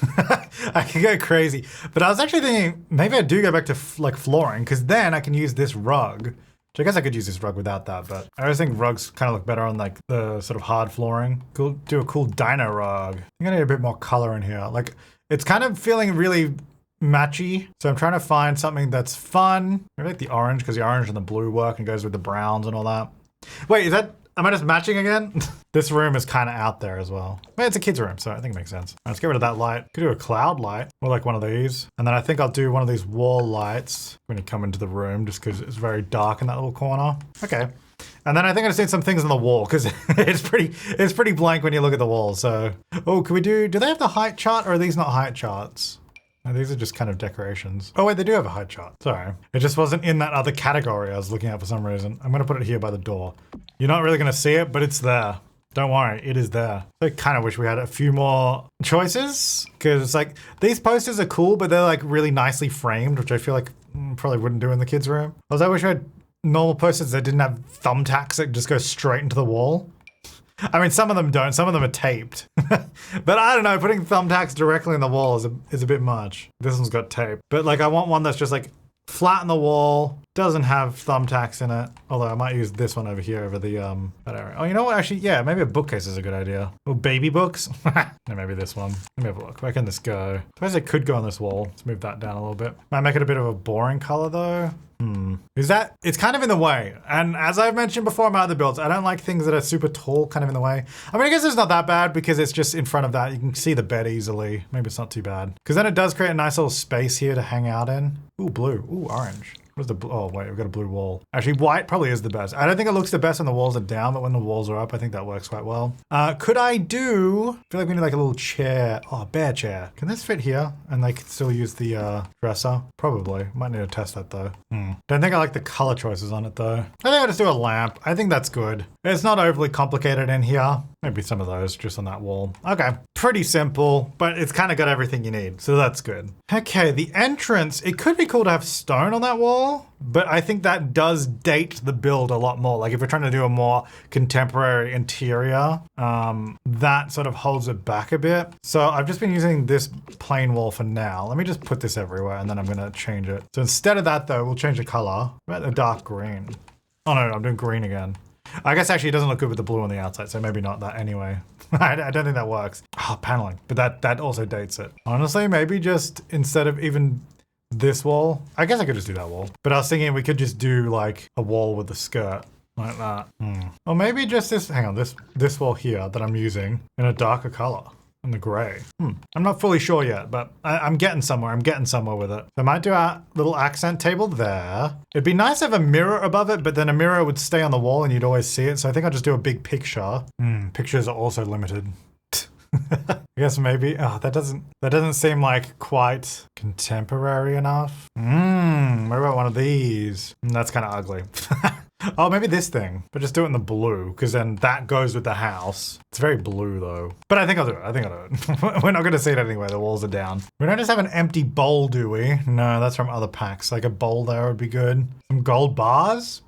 I can go crazy. But I was actually thinking maybe I do go back to like flooring because then I can use this rug. I guess I could use this rug without that, but I always think rugs kind of look better on like the sort of hard flooring. Cool, do a cool dino rug. I'm gonna need a bit more color in here. Like it's kind of feeling really matchy. So I'm trying to find something that's fun. I like the orange because the orange and the blue work and goes with the browns and all that. Wait, am I just matching again? This room is kind of out there as well. It's a kid's room, so I think it makes sense. Let's get rid of that light. Could do a cloud light or like one of these. And then I think I'll do one of these wall lights when you come into the room just because it's very dark in that little corner. Okay. And then I think I just need some things on the wall because it's pretty blank when you look at the wall. So, oh, do they have the height chart or are these not height charts? No, these are just kind of decorations. Oh wait, they do have a height chart. Sorry. It just wasn't in that other category I was looking at for some reason. I'm gonna put it here by the door. You're not really gonna see it, but it's there. Don't worry, it is there. I kind of wish we had a few more choices because it's like, these posters are cool, but they're like really nicely framed, which I feel like probably wouldn't do in the kids' room. Also, I wish we had normal posters that didn't have thumbtacks that just go straight into the wall. I mean, some of them don't, some of them are taped. But I don't know, putting thumbtacks directly in the wall is a bit much. This one's got tape. But like, I want one that's just like flat on the wall, doesn't have thumbtacks in it. Although I might use this one over here over the, that area. Oh, you know what, actually, yeah, maybe a bookcase is a good idea. Or baby books. Yeah, maybe this one. Let me have a look, where can this go? I suppose it could go on this wall. Let's move that down a little bit. Might make it a bit of a boring color though. It's kind of in the way. And as I've mentioned before in my other builds, I don't like things that are super tall kind of in the way. I mean, I guess it's not that bad because it's just in front of that. You can see the bed easily. Maybe it's not too bad. Because then it does create a nice little space here to hang out in. Ooh, blue. Ooh, orange. Where's the blue? Oh, wait, we've got a blue wall. Actually, white probably is the best. I don't think it looks the best when the walls are down, but when the walls are up, I think that works quite well. Could I do, I feel like we need like a little chair. Oh, a bear chair. Can this fit here? And they could still use the dresser? Probably. Might need to test that though. Don't think I like the color choices on it though. I think I'll just do a lamp. I think that's good. It's not overly complicated in here. Maybe some of those just on that wall. Okay, pretty simple, but it's kind of got everything you need, so that's good. Okay, the entrance, it could be cool to have stone on that wall, but I think that does date the build a lot more. Like if we're trying to do a more contemporary interior, that sort of holds it back a bit. So I've just been using this plain wall for now. Let me just put this everywhere and then I'm gonna change it. So instead of that though, we'll change the color. What about the dark green? Oh no, I'm doing green again. I guess actually it doesn't look good with the blue on the outside, so maybe not that anyway. I don't think that works. Oh, paneling, but that also dates it. Honestly, maybe just instead of even this wall, I guess I could just do that wall. But I was thinking we could just do like a wall with a skirt like that. Or maybe just this, hang on, this wall here that I'm using in a darker color. And the gray. I'm not fully sure yet, but I'm getting somewhere. I'm getting somewhere with it. I might do a little accent table there. It'd be nice to have a mirror above it, but then a mirror would stay on the wall and you'd always see it. So I think I'll just do a big picture. Pictures are also limited. I guess maybe, oh, that doesn't seem like quite contemporary enough. What about one of these? That's kind of ugly. Oh, maybe this thing, but just do it in the blue, because then that goes with the house. It's very blue though. But I think I'll do it. I think I'll do it. We're not going to see it anyway. The walls are down. We don't just have an empty bowl, do we? No, that's from other packs. Like a bowl there would be good. Some gold bars.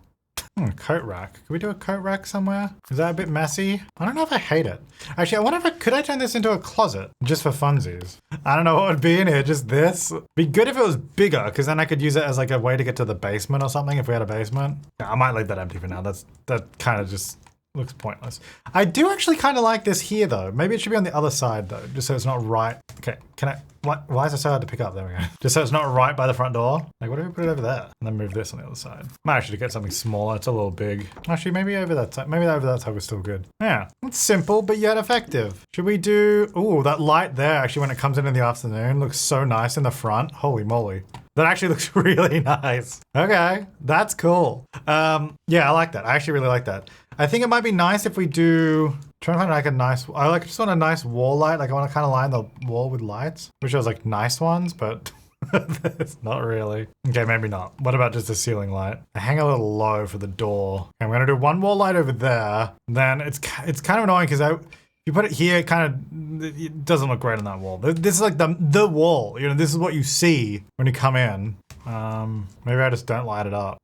Coat rack. Could we do a coat rack somewhere? Is that a bit messy? I don't know if I hate it. Actually, I wonder if could I turn this into a closet just for funsies? I don't know what would be in here. Just this. Be good if it was bigger, because then I could use it as like a way to get to the basement or something if we had a basement. Yeah, I might leave that empty for now. That kind of just looks pointless. I do actually kind of like this here though. Maybe it should be on the other side though, just so it's not right. Okay, can I? Why is it so hard to pick up? There we go. Just so it's not right by the front door. Like, what if we put it over there? And then move this on the other side. Might actually get something smaller. It's a little big. Actually, maybe over that side. Maybe over that side was still good. Yeah, it's simple, but yet effective. Should we do, ooh, that light there, actually, when it comes in the afternoon, looks so nice in the front. Holy moly. That actually looks really nice. Okay, that's cool. Yeah, I like that. I actually really like that. I think it might be nice if we do, trying to find like a nice, just want a nice wall light. Like I want to kind of line the wall with lights. Wish there was like nice ones, but it's not really. Okay, maybe not. What about just a ceiling light? I hang a little low for the door. Okay, I'm gonna do one wall light over there. Then it's kind of annoying because if you put it here, it doesn't look great on that wall. This is like the wall. You know, this is what you see when you come in. Maybe I just don't light it up.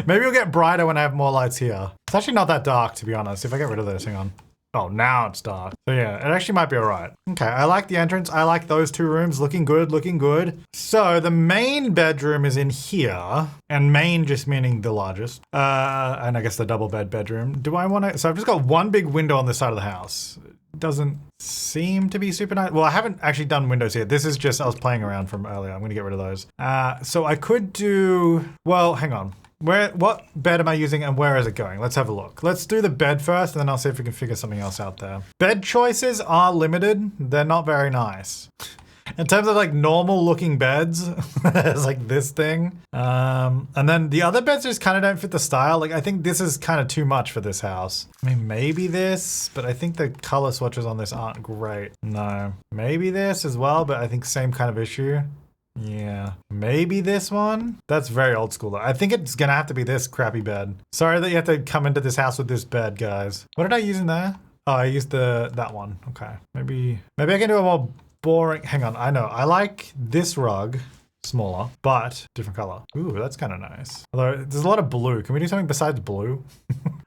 Maybe it'll get brighter when I have more lights here. It's actually not that dark, to be honest. If I get rid of this, hang on. Oh, now it's dark. So yeah, it actually might be all right. Okay, I like the entrance. I like those two rooms. Looking good, looking good. So the main bedroom is in here, and main just meaning the largest. And I guess the double bedroom. Do I want to, so I've just got one big window on this side of the house. Doesn't seem to be super nice. Well, I haven't actually done windows here. This is just, I was playing around from earlier. I'm going to get rid of those. So I could do, well, hang on. What bed am I using and where is it going? Let's have a look. Let's do the bed first and then I'll see if we can figure something else out there. Bed choices are limited. They're not very nice. In terms of like normal looking beds, it's like this thing. And then the other beds just kind of don't fit the style. Like I think this is kind of too much for this house. I mean, maybe this, but I think the color swatches on this aren't great. No, maybe this as well, but I think same kind of issue. Yeah, maybe this one. That's very old school though. I think it's gonna have to be this crappy bed. Sorry that you have to come into this house with this bed, guys. What did I use in there? Oh, I used that one. Okay, maybe I can do a more boring. Hang on, I know. I like this rug, smaller, but different color. Ooh, that's kind of nice. Although there's a lot of blue. Can we do something besides blue?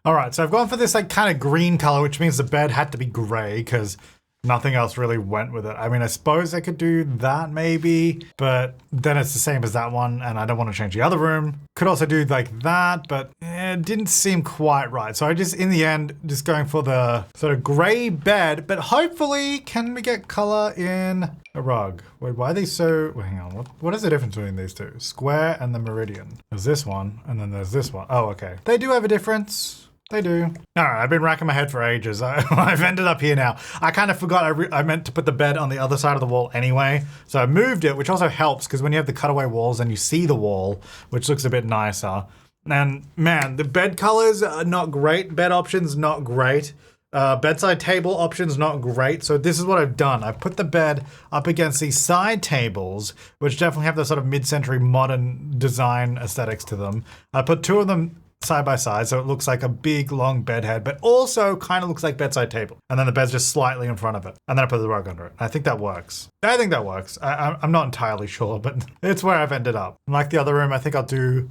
All right, so I've gone for this like kind of green color, which means the bed had to be gray because nothing else really went with it. I mean, I suppose I could do that maybe, but then it's the same as that one and I don't want to change the other room. Could also do like that, but it didn't seem quite right. So I just, in the end, just going for the sort of gray bed, but hopefully can we get color in a rug? Wait, why are they so, wait, hang on, what is the difference between these two? Square and the meridian. There's this one and then there's this one. Oh, okay. They do have a difference. They do. All right, I've been racking my head for ages. I've ended up here now. I kind of forgot I meant to put the bed on the other side of the wall anyway. So I moved it, which also helps because when you have the cutaway walls and you see the wall, which looks a bit nicer. And man, the bed colors are not great. Bed options, not great. Bedside table options, not great. So this is what I've done. I've put the bed up against these side tables, which definitely have the sort of mid-century modern design aesthetics to them. I put two of them side by side, so it looks like a big long bed head, but also kind of looks like bedside table. And then the bed's just slightly in front of it. And then I put the rug under it. I think that works. I'm not entirely sure, but it's where I've ended up. Like the other room, I think I'll do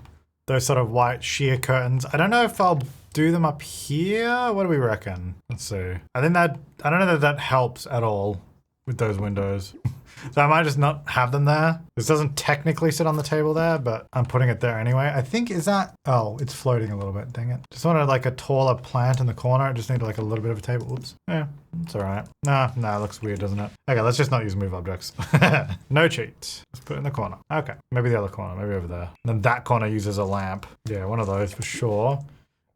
those sort of white sheer curtains. I don't know if I'll do them up here. What do we reckon? Let's see. I don't know that helps at all with those windows. So I might just not have them there. This doesn't technically sit on the table there, but I'm putting it there anyway. I think, is that, oh, it's floating a little bit, dang it. Just wanted like a taller plant in the corner. I just need like a little bit of a table. Oops. Yeah, it's all right. Nah, it looks weird, doesn't it? Okay, let's just not use move objects. No cheats. Let's put it in the corner. Okay, maybe the other corner, maybe over there. And then that corner uses a lamp. Yeah, one of those for sure.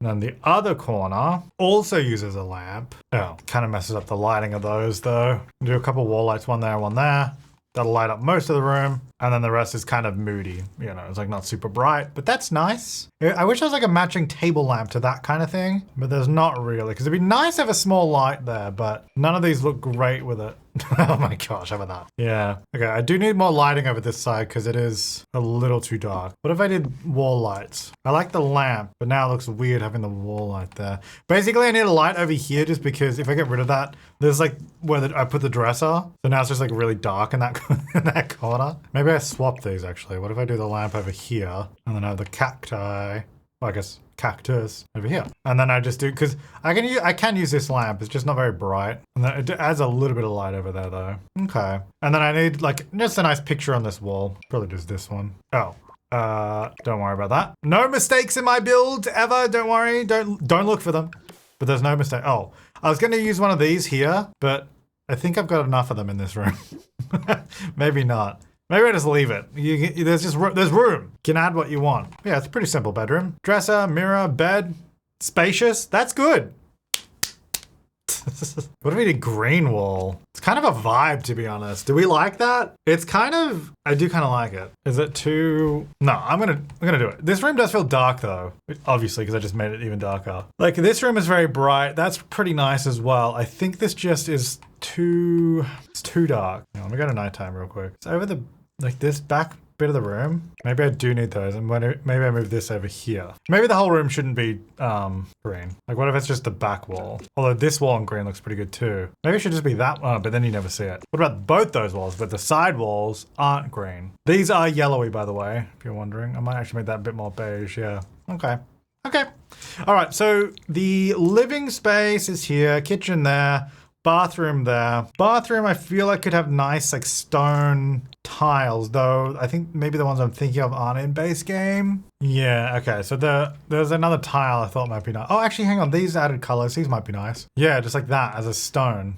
And then the other corner also uses a lamp. Oh, kind of messes up the lighting of those though. Do a couple wall lights, one there, one there. That'll light up most of the room. And then the rest is kind of moody. You know, it's like not super bright, but that's nice. I wish there was like a matching table lamp to that kind of thing, but there's not really, because it'd be nice to have a small light there, but none of these look great with it. Oh my gosh, how about that? Yeah. Okay, I do need more lighting over this side because it is a little too dark. What if I did wall lights? I like the lamp, but now it looks weird having the wall light there. Basically, I need a light over here just because if I get rid of that, there's like where I put the dresser. So now it's just like really dark in that, in that corner. Maybe I swap these actually. What if I do the lamp over here and then I have the cacti, well, I guess cactus over here. And then I just do, because I can use this lamp, it's just not very bright. And then it adds a little bit of light over there though. Okay. And then I need like just a nice picture on this wall. Probably just this one. Oh. Don't worry about that. No mistakes in my build ever, don't worry. Don't look for them. But there's no mistake. Oh, I was gonna use one of these here, but I think I've got enough of them in this room. Maybe not. Maybe I just leave it. There's room. You can add what you want. Yeah, it's a pretty simple bedroom. Dresser, mirror, bed, spacious. That's good. What if we did green wall? It's kind of a vibe, to be honest. Do we like that? It's kind of, I do kind of like it. Is it too, no, I'm gonna do it. This room does feel dark though, obviously, because I just made it even darker. Like this room is very bright. That's pretty nice as well. I think this just is it's too dark. Let me go to nighttime real quick. It's over like this back bit of the room. Maybe I do need those, and maybe I move this over here. Maybe the whole room shouldn't be green. Like what if it's just the back wall? Although this wall in green looks pretty good too. Maybe it should just be that one, but then you never see it. What about both those walls, but the side walls aren't green? These are yellowy, by the way, if you're wondering. I might actually make that a bit more beige, yeah. Okay. Okay. All right, so the living space is here, kitchen there, bathroom there. Bathroom, I feel like could have nice like stone tiles, though I think maybe the ones I'm thinking of aren't in base game. Yeah, okay, so there's another tile I thought might be nice. Oh, actually, hang on, these added colors, these might be nice. Yeah, just like that as a stone.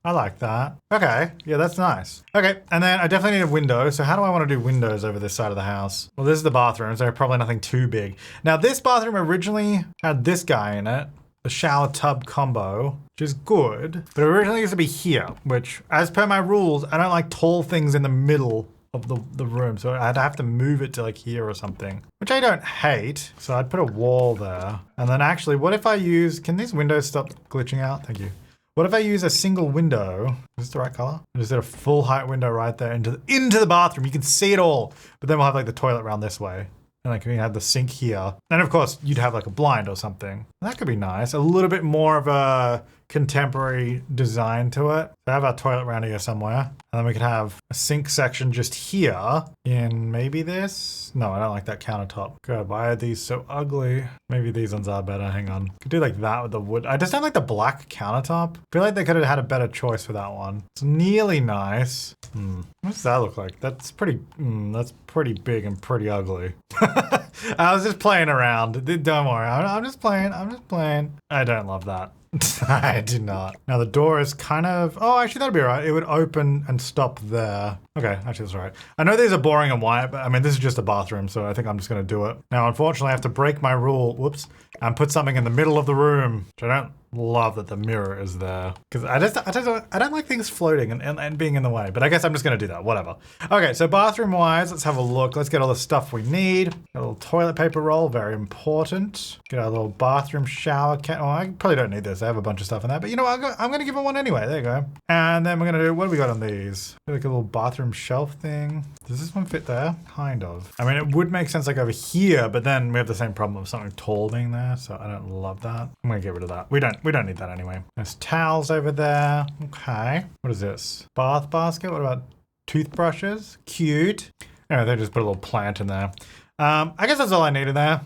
I like that. Okay, yeah, that's nice. Okay, and then I definitely need a window. So how do I want to do windows over this side of the house? Well, this is the bathroom, so probably nothing too big. Now, this bathroom originally had this guy in it, the shower tub combo, which is good, but it originally used to be here, which as per my rules, I don't like tall things in the middle of the room. So I'd have to move it to like here or something, which I don't hate. So I'd put a wall there. And then actually, what if I can these windows stop glitching out? Thank you. What if I use a single window? Is this the right color? And just did a full height window right there into the bathroom. You can see it all, but then we'll have like the toilet around this way. And like we have the sink here. And of course you'd have like a blind or something. That could be nice. A little bit more of a contemporary design to it. So I have our toilet around here somewhere. And then we could have a sink section just here in maybe this. No, I don't like that countertop. God, why are these so ugly? Maybe these ones are better. Hang on. Could do like that with the wood. I just don't like the black countertop. I feel like they could have had a better choice for that one. It's nearly nice. What does that look like? That's pretty big and pretty ugly. I was just playing around. Don't worry. I'm just playing. I don't love that. I do not. Now the door is kind of, oh, actually that'd be all right. It would open and stop there. Okay, actually that's all right. I know these are boring and white, but I mean, this is just a bathroom, so I think I'm just gonna do it. Now, unfortunately, I have to break my rule, whoops, and put something in the middle of the room, which I don't love that the mirror is there. Because I don't like things floating and being in the way, but I guess I'm just gonna do that, whatever. Okay, so bathroom-wise, let's have a look. Let's get all the stuff we need. Got a little toilet paper roll, very important. Get our little bathroom shower can. Oh, I probably don't need this. I have a bunch of stuff in there, but you know what? I'm gonna give it one anyway. There you go. And then we're gonna do, what do we got on these? Like a little bathroom shelf thing. Does this one fit there? Kind of. I mean, it would make sense like over here, but then we have the same problem of something tall being there, so I don't love that. I'm gonna get rid of that. We don't need that anyway. There's towels over there. Okay. What is this? Bath basket? What about toothbrushes? Cute. Anyway, they just put a little plant in there. I guess that's all I need in there.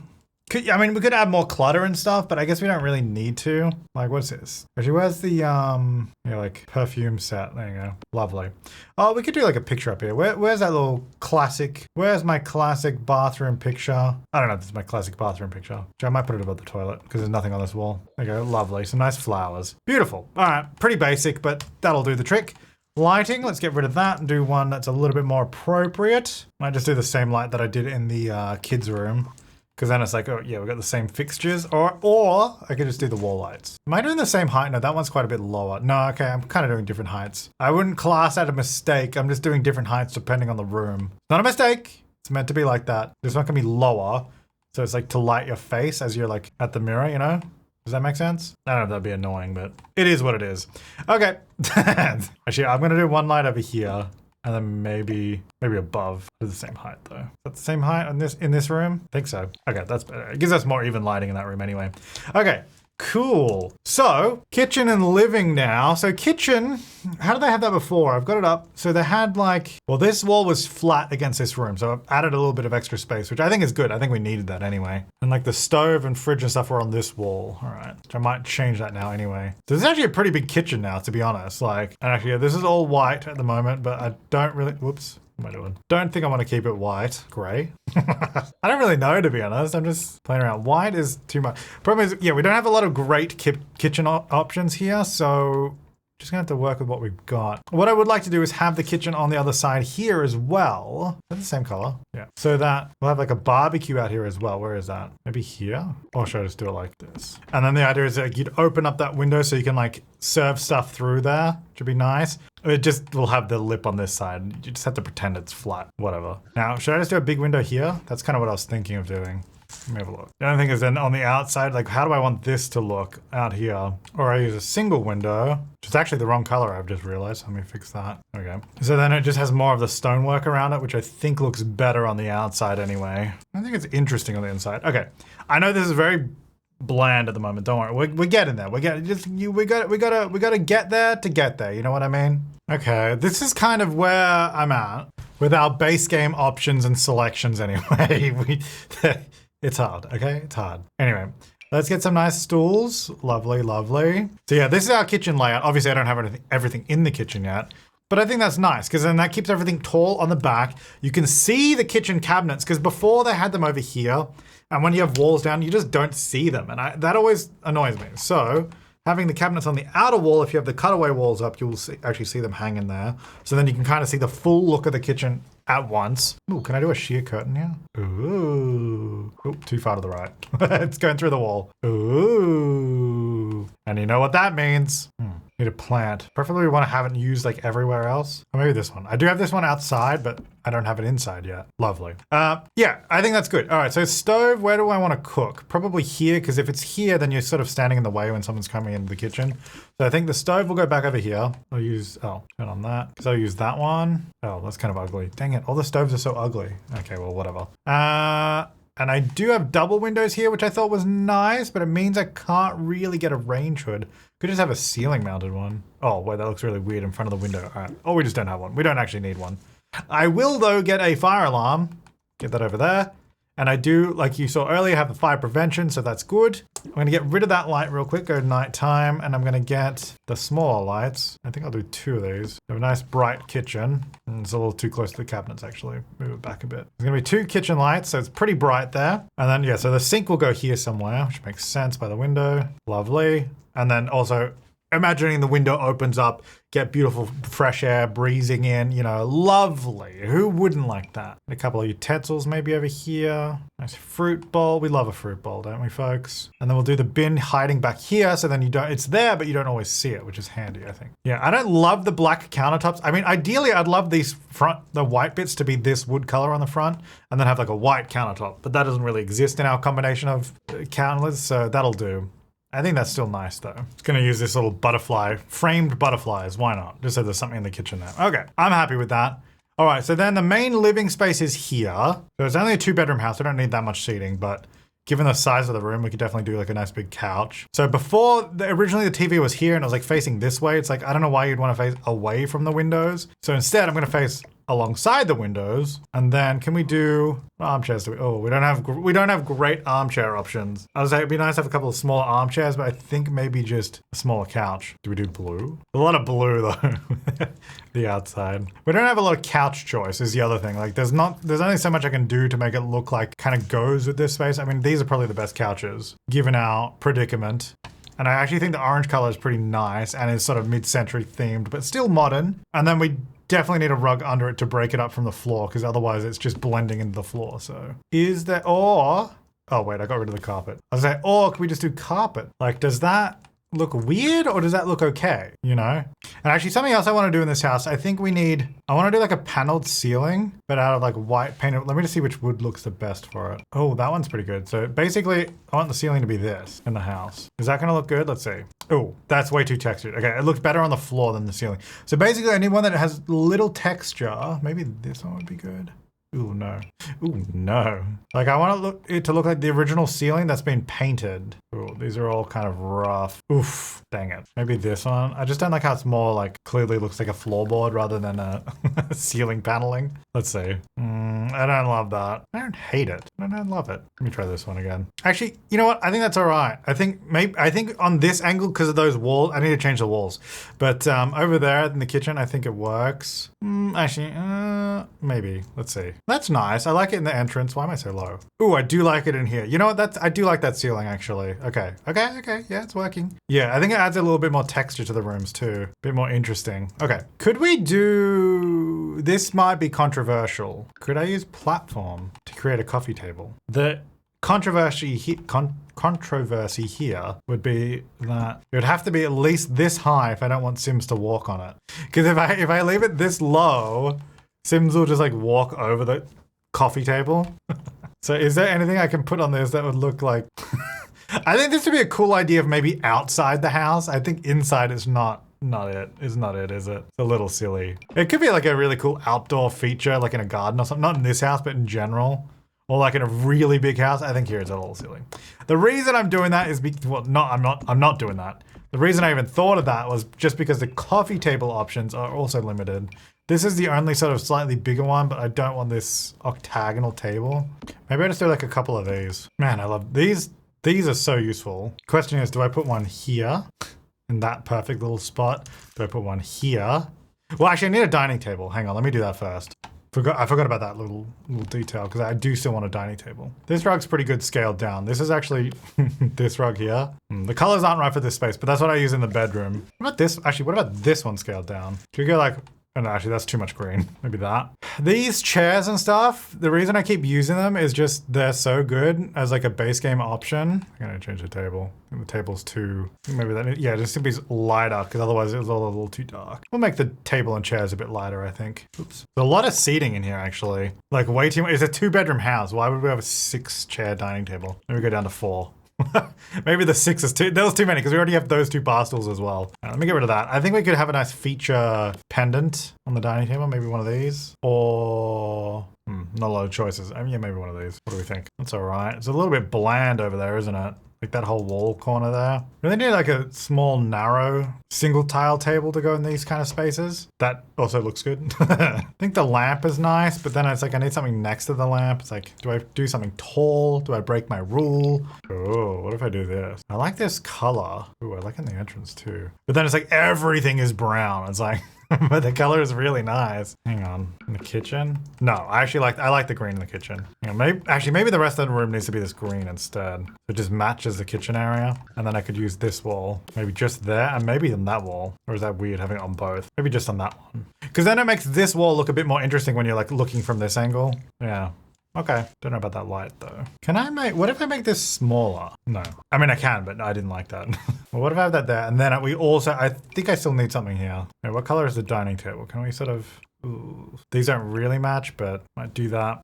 I mean, we could add more clutter and stuff, but I guess we don't really need to. Like, what's this? Actually, where's the, like perfume set? There you go. Lovely. Oh, we could do like a picture up here. Where's that little classic? Where's my classic bathroom picture? I don't know if this is my classic bathroom picture. Actually, I might put it above the toilet because there's nothing on this wall. There you go. Lovely. Some nice flowers. Beautiful. All right. Pretty basic, but that'll do the trick. Lighting, let's get rid of that and do one that's a little bit more appropriate. Might just do the same light that I did in the kids' room. Because then it's like, oh yeah, we've got the same fixtures. Or I could just do the wall lights. Am I doing the same height? No, that one's quite a bit lower. No, okay, I'm kind of doing different heights. I wouldn't class that a mistake. I'm just doing different heights depending on the room. Not a mistake. It's meant to be like that. This one can be lower. So it's like to light your face as you're like at the mirror, you know? Does that make sense? I don't know if that'd be annoying, but it is what it is. Okay. Actually, I'm gonna do one light over here and then maybe above. It's the same height though. Is that the same height in this room? I think so. Okay, that's better. It gives us more even lighting in that room anyway. Okay. Cool. So, kitchen and living now. So kitchen, how did they have that before? I've got it up. So they had like, well, this wall was flat against this room. So I've added a little bit of extra space, which I think is good. I think we needed that anyway. And like the stove and fridge and stuff were on this wall. All right. Which I might change that now anyway. So this is actually a pretty big kitchen now, to be honest. Like, and actually, yeah, this is all white at the moment, but I don't really, whoops. What am I doing? Don't think I want to keep it white. Gray? I don't really know, to be honest. I'm just playing around. White is too much. Problem is, yeah, we don't have a lot of great kitchen options here, so just gonna have to work with what we've got. What I would like to do is have the kitchen on the other side here as well. Is that the same color? Yeah. So that we'll have like a barbecue out here as well. Where is that? Maybe here? Or should I just do it like this? And then the idea is that you'd open up that window so you can like serve stuff through there, which would be nice. It just will have the lip on this side. You just have to pretend it's flat, whatever. Now, should I just do a big window here? That's kind of what I was thinking of doing. Let me have a look. The only thing is then on the outside, like how do I want this to look out here? Or I use a single window, which is actually the wrong color, I've just realized. Let me fix that. Okay. So then it just has more of the stonework around it, which I think looks better on the outside anyway. I think it's interesting on the inside. Okay. I know this is very bland at the moment. Don't worry. We're getting there. We gotta get there to get there. You know what I mean? Okay. This is kind of where I'm at with our base game options and selections anyway. It's hard, okay? It's hard. Anyway, let's get some nice stools. Lovely, lovely. So yeah, this is our kitchen layout. Obviously, I don't have everything in the kitchen yet, but I think that's nice because then that keeps everything tall on the back. You can see the kitchen cabinets because before they had them over here, and when you have walls down, you just don't see them, and that always annoys me. So having the cabinets on the outer wall, if you have the cutaway walls up, you'll actually see them hanging there. So then you can kind of see the full look of the kitchen at once. Ooh, can I do a sheer curtain here? Ooh. Oop, too far to the right. It's going through the wall. Ooh. And you know what that means. Need a plant. Preferably we want to have it used like everywhere else. Or maybe this one. I do have this one outside, but I don't have it inside yet. Lovely. Yeah, I think that's good. All right, so stove, where do I want to cook? Probably here, because if it's here, then you're sort of standing in the way when someone's coming into the kitchen. So I think the stove will go back over here. I'll use, turn on that. So I'll use that one. Oh, that's kind of ugly. Dang it, all the stoves are so ugly. Okay, well, whatever. And I do have double windows here, which I thought was nice, but it means I can't really get a range hood. Could just have a ceiling mounted one. Oh, wait, that looks really weird in front of the window. All right. Oh, we just don't have one. We don't actually need one. I will, though, get a fire alarm. Get that over there. And I do, like you saw earlier, have the fire prevention, so that's good. I'm gonna get rid of that light real quick, go to nighttime, and I'm gonna get the smaller lights. I think I'll do 2 of these. We have a nice bright kitchen. And it's a little too close to the cabinets, actually. Move it back a bit. There's gonna be 2 kitchen lights, so it's pretty bright there. And then, yeah, so the sink will go here somewhere, which makes sense by the window. Lovely. And then also, imagining the window opens up, get beautiful fresh air breezing in, you know, lovely. Who wouldn't like that? A couple of utensils maybe over here. Nice fruit bowl. We love a fruit bowl, don't we, folks? And then we'll do the bin hiding back here so then you don't, it's there, but you don't always see it, which is handy, I think. Yeah, I don't love the black countertops. I mean, ideally, I'd love these the white bits to be this wood color on the front and then have like a white countertop, but that doesn't really exist in our combination of counters, so that'll do. I think that's still nice though. It's gonna use this little butterfly, framed butterflies, why not? Just so there's something in the kitchen there. Okay, I'm happy with that. All right, so then the main living space is here. So it's only a 2-bedroom house, I don't need that much seating, but given the size of the room, we could definitely do like a nice big couch. So before, originally the TV was here and it was like facing this way. It's like, I don't know why you'd wanna face away from the windows. So instead I'm gonna face alongside the windows. And then can we do armchairs? We don't have great armchair options. I was like, it'd be nice to have a couple of smaller armchairs, but I think maybe just a smaller couch. Do we do blue? A lot of blue though, the outside. We don't have a lot of couch choice is the other thing. Like there's only so much I can do to make it look like kind of goes with this space. I mean, these are probably the best couches given our predicament. And I actually think the orange color is pretty nice and is sort of mid-century themed, but still modern. And then we definitely need a rug under it to break it up from the floor because otherwise it's just blending into the floor. So is there, or Oh wait, I got rid of the carpet. I was like, or can we just do carpet? Like, does that look weird or does that look okay? You know? And actually something else I want to do in this house, I think I want to do like a paneled ceiling, but out of like white painted. Let me just see which wood looks the best for it. Oh, that one's pretty good. So basically I want the ceiling to be this in the house. Is that going to look good? Let's see. Oh, that's way too textured. Okay, it looks better on the floor than the ceiling. So basically I need one that has little texture. Maybe this one would be good. Ooh, no. Ooh, no. Like I want it to look like the original ceiling that's been painted. Ooh, these are all kind of rough. Oof, dang it. Maybe this one. I just don't like how it's more like clearly looks like a floorboard rather than a ceiling paneling. Let's see. I don't love that. I don't hate it. I don't love it. Let me try this one again. Actually, you know what? I think that's all right. I think on this angle, because of those walls, I need to change the walls. But over there in the kitchen, I think it works. Actually, maybe. Let's see. That's nice. I like it in the entrance. Why am I so low? Ooh, I do like it in here. You know what? I do like that ceiling actually. Okay. Yeah, it's working. Yeah, I think it adds a little bit more texture to the rooms too. A bit more interesting. Okay. Could we do... This might be controversial. Could I use platform to create a coffee table? The controversy here would be that it would have to be at least this high if I don't want Sims to walk on it. Because if I leave it this low, Sims will just like walk over the coffee table. So is there anything I can put on this that would look like... I think this would be a cool idea of maybe outside the house. I think inside it's not it. It's not it, is it? It's a little silly. It could be like a really cool outdoor feature, like in a garden or something. Not in this house, but in general. Or like in a really big house. I think here it's a little silly. The reason I'm doing that is I'm not doing that. The reason I even thought of that was just because the coffee table options are also limited. This is the only sort of slightly bigger one, but I don't want this octagonal table. Maybe I just do like a couple of these. Man, I love these. These are so useful. Question is, do I put one here in that perfect little spot? Do I put one here? Well, actually I need a dining table. Hang on, let me do that first. I forgot about that little detail because I do still want a dining table. This rug's pretty good scaled down. This is actually this rug here. The colors aren't right for this space, but that's what I use in the bedroom. What about this? Actually, what about this one scaled down? Should we go like... Oh, no, actually, that's too much green. Maybe that. These chairs and stuff, the reason I keep using them is just they're so good as like a base game option. I'm gonna change the table. I think the table's too... Maybe that... Yeah, just to be lighter, because otherwise it was all a little too dark. We'll make the table and chairs a bit lighter, I think. Oops. There's a lot of seating in here, actually. Like, way too much. It's a 2-bedroom house. Why would we have a 6-chair dining table? Maybe go down to 4. Maybe the 6 is too... There was too many because we already have those 2 bar stools as well. Let me get rid of that. I think we could have a nice feature pendant on the dining table. Maybe one of these. Or... not a lot of choices. I mean, yeah, maybe one of these. What do we think? That's all right. It's a little bit bland over there, isn't it? Like that whole wall corner there. Really need like a small, narrow, single tile table to go in these kind of spaces. That also looks good. I think the lamp is nice, but then it's like I need something next to the lamp. It's like, do I do something tall? Do I break my rule? Oh, what if I do this? I like this color. Ooh, I like it in the entrance too. But then it's like everything is brown. It's like... But the color is really nice. Hang on, in the kitchen? No, I like the green in the kitchen. You know, maybe the rest of the room needs to be this green instead. It just matches the kitchen area. And then I could use this wall, maybe just there and maybe on that wall. Or is that weird having it on both? Maybe just on that one. Because then it makes this wall look a bit more interesting when you're like looking from this angle. Yeah. Okay, don't know about that light though. What if I make this smaller? No. I mean, I can, but I didn't like that. Well, what if I have that there? And then I think I still need something here. Okay, what color is the dining table? Can we sort of, ooh, these don't really match, but might do that.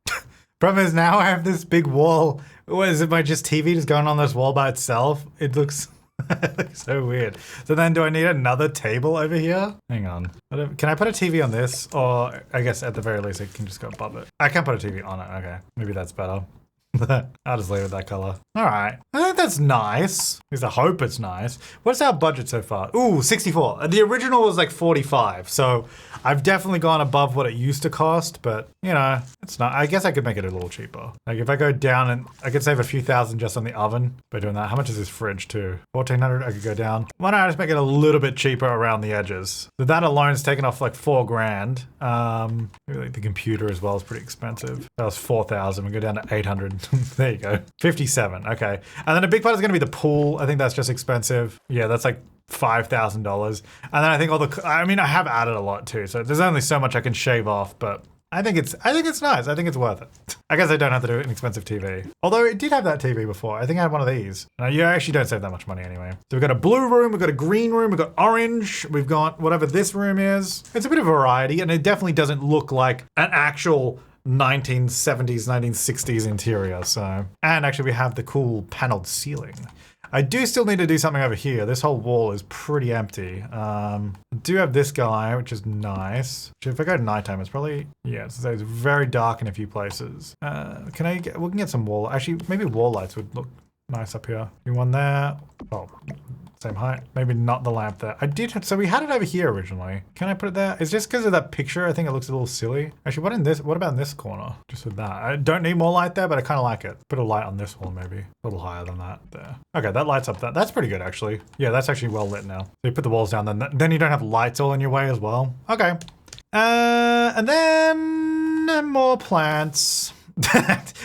Problem is now I have this big wall. What is it, my TV just going on this wall by itself? It looks so weird. So then do I need another table over here? Hang on. Can I put a TV on this? Or I guess at the very least it can just go above it. I can't put a TV on it. Okay. Maybe that's better. I'll just leave it that color. All right. I think that's nice. At least I hope it's nice. What's our budget so far? Ooh, 64. The original was like 45. So I've definitely gone above what it used to cost, but you know, it's not. I guess I could make it a little cheaper. Like if I go down and I could save a few thousand just on the oven by doing that. How much is this fridge too? 1,400, I could go down. Why don't I just make it a little bit cheaper around the edges? So that alone is taking off like $4 grand. Maybe like the computer as well is pretty expensive. That was 4,000. We go down to 800. There you go. 57. Okay. And then a big part is going to be the pool. I think that's just expensive. Yeah, that's like $5,000. And then I think I have added a lot too. So there's only so much I can shave off, but I think it's nice. I think it's worth it. I guess I don't have to do an expensive TV. Although it did have that TV before. I think I had one of these. You actually don't save that much money anyway. So we've got a blue room, we've got a green room, we've got orange, we've got whatever this room is. It's a bit of variety, and it definitely doesn't look like an actual 1970s, 1960s interior. So, and actually we have the cool paneled ceiling. I do still need to do something over here. This whole wall is pretty empty. I do have this guy, which is nice. If I go to nighttime, it's probably, yeah, so it's very dark in a few places. We can get some wall, actually, maybe wall lights would look nice up here. Do one there. Oh, same height. Maybe not the lamp there. So we had it over here originally. Can I put it there? It's just because of that picture. I think it looks a little silly. Actually, what about in this corner? Just with that. I don't need more light there, but I kind of like it. Put a light on this wall maybe. A little higher than that there. Okay, that lights up that. That's pretty good actually. Yeah, that's actually well lit now. So you put the walls down, then you don't have lights all in your way as well. Okay. And then more plants.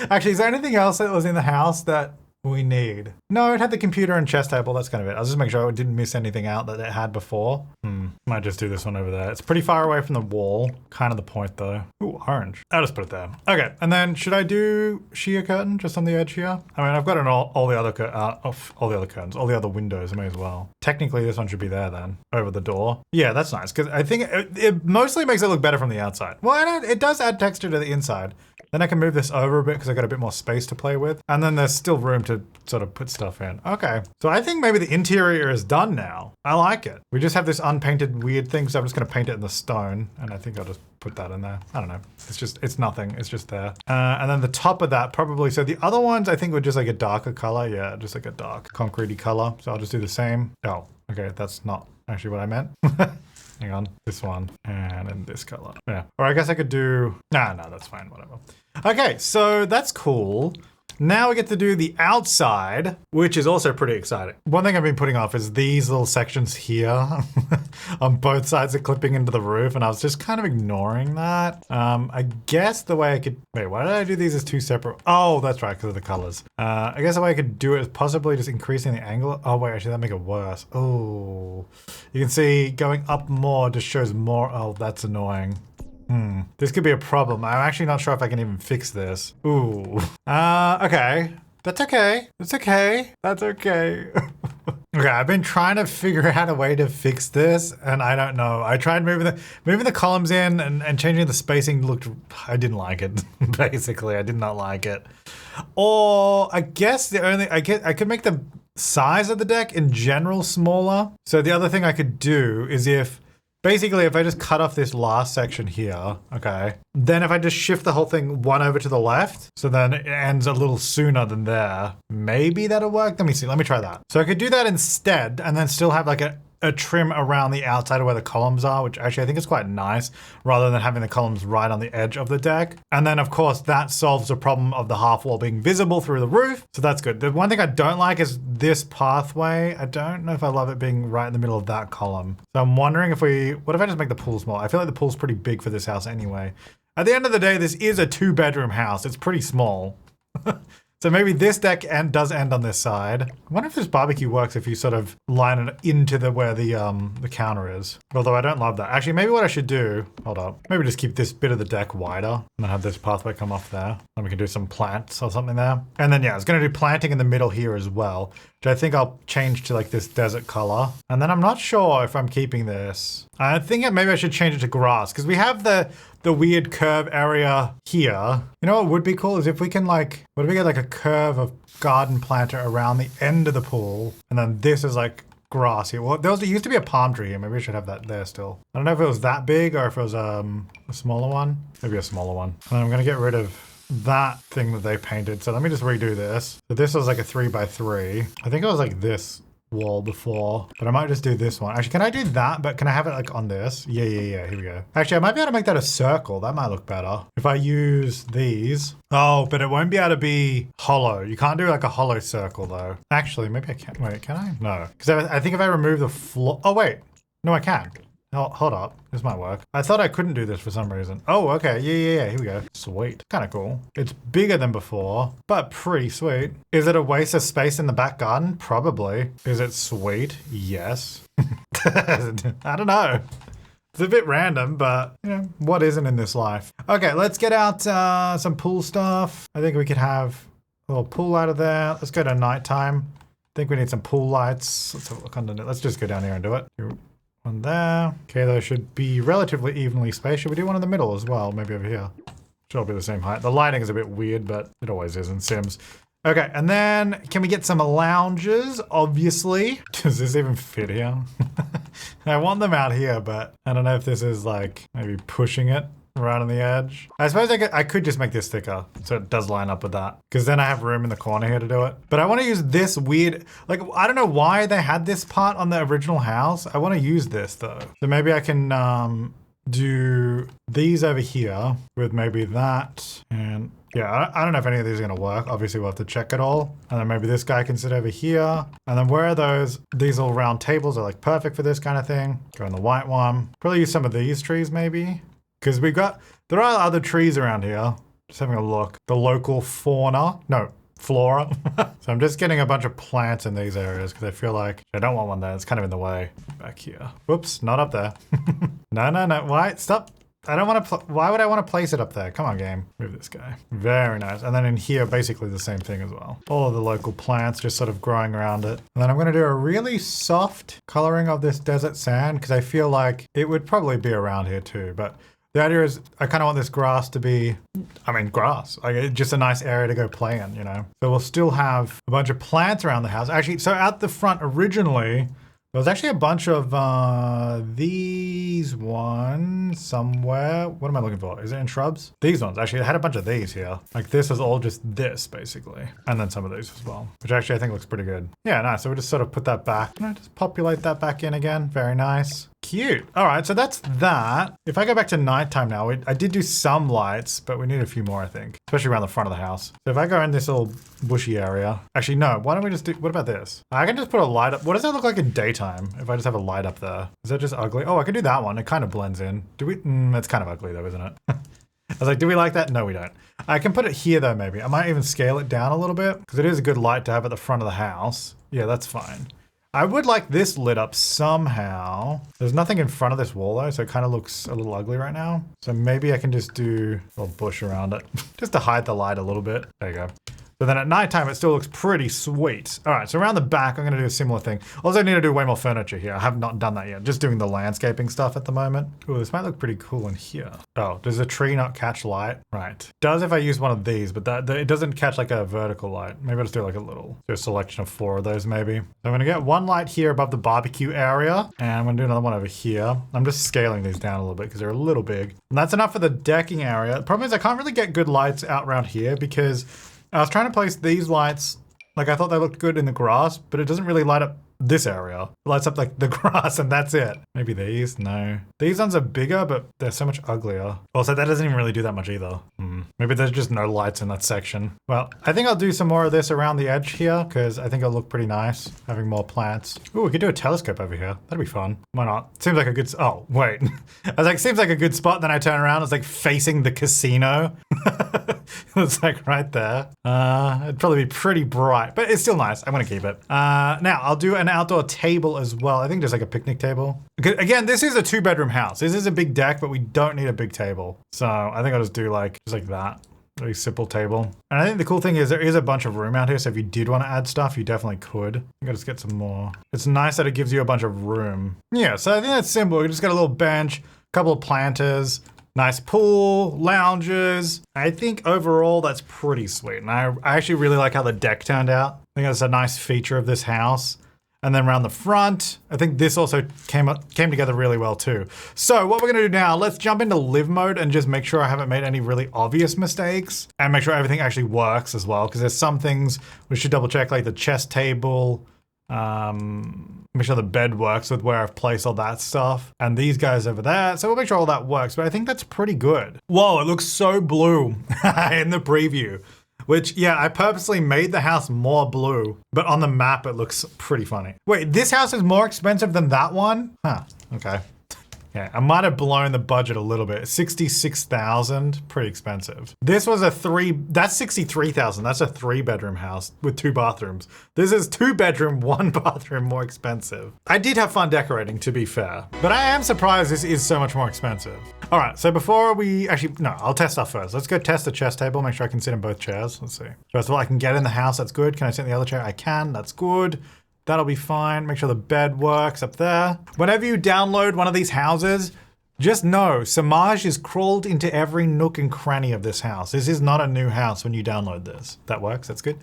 Actually, is there anything else that was in the house that we need? No, it had the computer and chess table. That's kind of it. I'll just make sure I didn't miss anything out that it had before. Might just do this one over there. It's pretty far away from the wall. Kind of the point though. Ooh, orange. I'll just put it there. Okay, and then should I do sheer curtain just on the edge here? I mean, I've got all the other curtains, all the other windows. I may as well. Technically, this one should be there then, over the door. Yeah, that's nice because I think it mostly makes it look better from the outside. Well, it does add texture to the inside. Then I can move this over a bit because I got a bit more space to play with. And then there's still room to sort of put stuff in. Okay. So I think maybe the interior is done now. I like it. We just have this unpainted weird thing. So I'm just going to paint it in the stone. And I think I'll just put that in there. I don't know. It's nothing. It's just there. And then the top of that probably. So the other ones I think were just like a darker color. Yeah, just like a dark concrete-y color. So I'll just do the same. Oh, okay. That's not actually what I meant. Hang on, this one, and then this color. Yeah, or I guess I could do, no, that's fine, whatever. Okay, so that's cool. Now we get to do the outside, which is also pretty exciting. One thing I've been putting off is these little sections here on both sides of clipping into the roof, and I was just kind of ignoring that. I guess the way I could, wait, why did I do these as two separate? Oh, that's right, because of the colors. I guess the way I could do it is possibly just increasing the angle. Oh wait, actually that'd make it worse. Oh, you can see going up more just shows more. Oh, that's annoying. This could be a problem. I'm actually not sure if I can even fix this. Ooh. Okay. That's okay. That's okay. That's okay. Okay, I've been trying to figure out a way to fix this, and I don't know. I tried moving the columns in and changing the spacing I didn't like it. Basically, I did not like it. Or I guess I could make the size of the deck in general smaller. So the other thing I could do is basically, if I just cut off this last section here, okay, then if I just shift the whole thing one over to the left, so then it ends a little sooner than there, maybe that'll work. Let me see. Let me try that. So I could do that instead and then still have like a trim around the outside of where the columns are, which actually I think is quite nice, rather than having the columns right on the edge of the deck. And then of course that solves the problem of the half wall being visible through the roof. So that's good. The one thing I don't like is this pathway. I don't know if I love it being right in the middle of that column. So I'm wondering what if I just make the pool small? I feel like the pool's pretty big for this house anyway. At the end of the day, this is a 2-bedroom house. It's pretty small. So maybe this deck does end on this side. I wonder if this barbecue works if you sort of line it into where the counter is. Although I don't love that. Actually, maybe what I should do, hold up, maybe just keep this bit of the deck wider and then have this pathway come off there. And we can do some plants or something there. And then yeah, I was gonna do planting in the middle here as well, which I think I'll change to like this desert color. And then I'm not sure if I'm keeping this. I think maybe I should change it to grass because we have the weird curve area here. You know what would be cool is if we can what if we get like a curve of garden planter around the end of the pool and then this is like grass here. Well, there used to be a palm tree here. Maybe we should have that there still. I don't know if it was that big or if it was a smaller one. Maybe a smaller one. And I'm gonna get rid of that thing that they painted. So let me just redo this. So this was like a 3x3. I think it was like this wall before, but I might just do this one. Actually, can I do that? But can I have it like on this? Yeah. Here we go. Actually, I might be able to make that a circle. That might look better. If I use these. Oh, but it won't be able to be hollow. You can't do like a hollow circle though. Actually, maybe I can. Wait, can I? No. Because I think if I remove the floor. Oh, wait. No, I can. Hold up. This might work. I thought I couldn't do this for some reason. Oh, okay. Yeah. Here we go. Sweet. Kind of cool. It's bigger than before, but pretty sweet. Is it a waste of space in the back garden? Probably. Is it sweet? Yes. I don't know. It's a bit random, but you know, what isn't in this life? Okay, let's get out some pool stuff. I think we could have a little pool out of there. Let's go to nighttime. I think we need some pool lights. Let's have a look underneath. Let's just go down here and do it. One there. Okay, those should be relatively evenly spaced. Should we do one in the middle as well? Maybe over here. Should all be the same height. The lighting is a bit weird, but it always is in Sims. Okay, and then can we get some lounges? Obviously. Does this even fit here? I want them out here, but I don't know if this is like maybe pushing it right on the edge. I suppose I could just make this thicker so it does line up with that, because then I have room in the corner here to do it. But I want to use this weird, like, I don't know why they had this part on the original house. I want to use this though. So maybe I can do these over here with maybe that, and yeah, I don't know if any of these are going to work. Obviously, we'll have to check it all. And then maybe this guy can sit over here. And then where are those? These all round tables are like perfect for this kind of thing. Go on the white one. Probably use some of these trees maybe. Because there are other trees around here. Just having a look. The local flora. So I'm just getting a bunch of plants in these areas because I feel like I don't want one there. It's kind of in the way. Back here. Whoops, not up there. No. Why? Stop. I don't want to, why would I want to place it up there? Come on, game. Move this guy. Very nice. And then in here, basically the same thing as well. All of the local plants just sort of growing around it. And then I'm going to do a really soft coloring of this desert sand because I feel like it would probably be around here too. But the idea is I kind of want this grass to be, grass. Like it's just a nice area to go play in, you know? So we'll still have a bunch of plants around the house. Actually, so out the front originally, there was actually a bunch of these ones somewhere. What am I looking for? Is it in shrubs? These ones. Actually, I had a bunch of these here. Like this is all just this, basically. And then some of these as well, which actually I think looks pretty good. Yeah, nice. So we'll just sort of put that back. Just populate that back in again. Very nice. Cute. All right, so that's that. If I go back to nighttime now, I did do some lights, but we need a few more, I think, especially around the front of the house. So if I go in this little bushy area, actually, no, why don't we just do, what about this? I can just put a light up. What does that look like in daytime if I just have a light up there? Is that just ugly? Oh, I can do that one. It kind of blends in. Do we? It's kind of ugly though, isn't it? I was like, do we like that? No, we don't. I can put it here though, maybe. I might even scale it down a little bit because it is a good light to have at the front of the house. Yeah, that's fine. I would like this lit up somehow. There's nothing in front of this wall though, so it kind of looks a little ugly right now. So maybe I can just do a little bush around it just to hide the light a little bit. There you go. But then at nighttime, it still looks pretty sweet. All right, so around the back, I'm gonna do a similar thing. Also, I need to do way more furniture here. I have not done that yet. Just doing the landscaping stuff at the moment. Ooh, this might look pretty cool in here. Oh, does a tree not catch light? Right. Does if I use one of these, but it doesn't catch like a vertical light. Maybe I'll just do like a selection of 4 of those maybe. So I'm gonna get one light here above the barbecue area, and I'm gonna do another one over here. I'm just scaling these down a little bit because they're a little big. And that's enough for the decking area. The problem is I can't really get good lights out around here because I was trying to place these lights, like I thought they looked good in the grass, but it doesn't really light up this area. It lights up like the grass and that's it. Maybe these, no. These ones are bigger, but they're so much uglier. Also, that doesn't even really do that much either. Maybe there's just no lights in that section. Well, I think I'll do some more of this around the edge here because I think it'll look pretty nice having more plants. Ooh, we could do a telescope over here. That'd be fun. Why not? Seems like a good, oh, wait. I was like, seems like a good spot. Then I turn around, it's like facing the casino. It's like right there. It'd probably be pretty bright, but it's still nice. I'm gonna keep it. Now I'll do an outdoor table as well. I think just like a picnic table. Again, this is a 2-bedroom house. This is a big deck, but we don't need a big table. So I think I'll just do like, just like that. Very simple table. And I think the cool thing is there is a bunch of room out here. So if you did want to add stuff, you definitely could. I think I'll just get some more. It's nice that it gives you a bunch of room. Yeah, so I think that's simple. We just got a little bench, a couple of planters, nice pool, lounges. I think overall that's pretty sweet. And I actually really like how the deck turned out. I think that's a nice feature of this house. And then around the front, I think this also came together really well too. So what we're gonna do now, let's jump into live mode and just make sure I haven't made any really obvious mistakes and make sure everything actually works as well. Because there's some things we should double check, like the chess table, make sure the bed works with where I've placed all that stuff. And these guys over there. So we'll make sure all that works, but I think that's pretty good. Whoa, it looks so blue in the preview. Which, yeah, I purposely made the house more blue, but on the map it looks pretty funny. Wait, this house is more expensive than that one? Huh, okay. Yeah, I might have blown the budget a little bit. 66,000, pretty expensive. This was that's 63,000. That's a 3-bedroom house with 2 bathrooms. This is 2-bedroom, 1 bathroom more expensive. I did have fun decorating, to be fair, but I am surprised this is so much more expensive. All right, so before we no, I'll test stuff first. Let's go test the chess table, make sure I can sit in both chairs. Let's see. First of all, I can get in the house, that's good. Can I sit in the other chair? I can, that's good. That'll be fine. Make sure the bed works up there. Whenever you download one of these houses, just know Samaj is crawled into every nook and cranny of this house. This is not a new house when you download this. That works, that's good.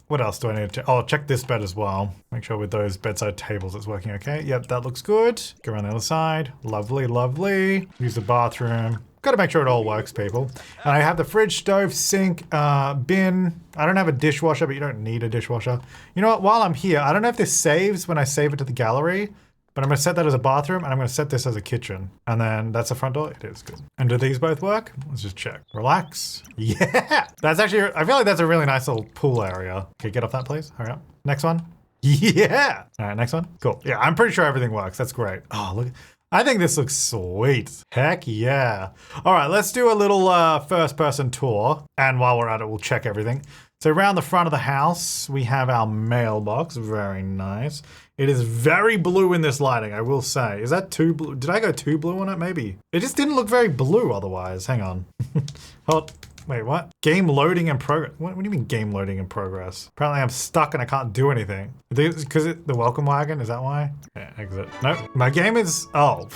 What else do I need to check? Oh, check this bed as well. Make sure with those bedside tables it's working okay. Yep, that looks good. Go around the other side. Lovely, lovely. Use the bathroom. Got to make sure it all works, people. And I have the fridge, stove, sink, bin. I don't have a dishwasher, but you don't need a dishwasher. You know what? While I'm here, I don't know if this saves when I save it to the gallery, but I'm going to set that as a bathroom, and I'm going to set this as a kitchen. And then that's the front door. It is good. And do these both work? Let's just check. Relax. Yeah! That's actually, I feel like that's a really nice little pool area. Okay, get off that, please. Hurry up. Next one. Yeah! All right, next one. Cool. Yeah, I'm pretty sure everything works. That's great. Oh, look. I think this looks sweet. Heck yeah. All right, let's do a little first person tour. And while we're at it, we'll check everything. So around the front of the house, we have our mailbox. Very nice. It is very blue in this lighting, I will say. Is that too blue? Did I go too blue on it? Maybe. It just didn't look very blue otherwise. Hang on. Hold. Wait, what? Game loading in progress. What do you mean game loading in progress? Apparently I'm stuck and I can't do anything. Because the welcome wagon, is that why? Yeah, exit. Nope. My game is, oh.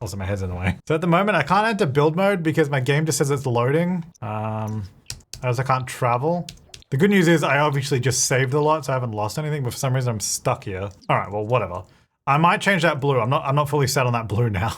Also my head's in the way. So at the moment I can't enter build mode because my game just says it's loading. As I can't travel. The good news is I obviously just saved a lot, so I haven't lost anything, but for some reason I'm stuck here. All right, well, whatever. I might change that blue. I'm not fully set on that blue now.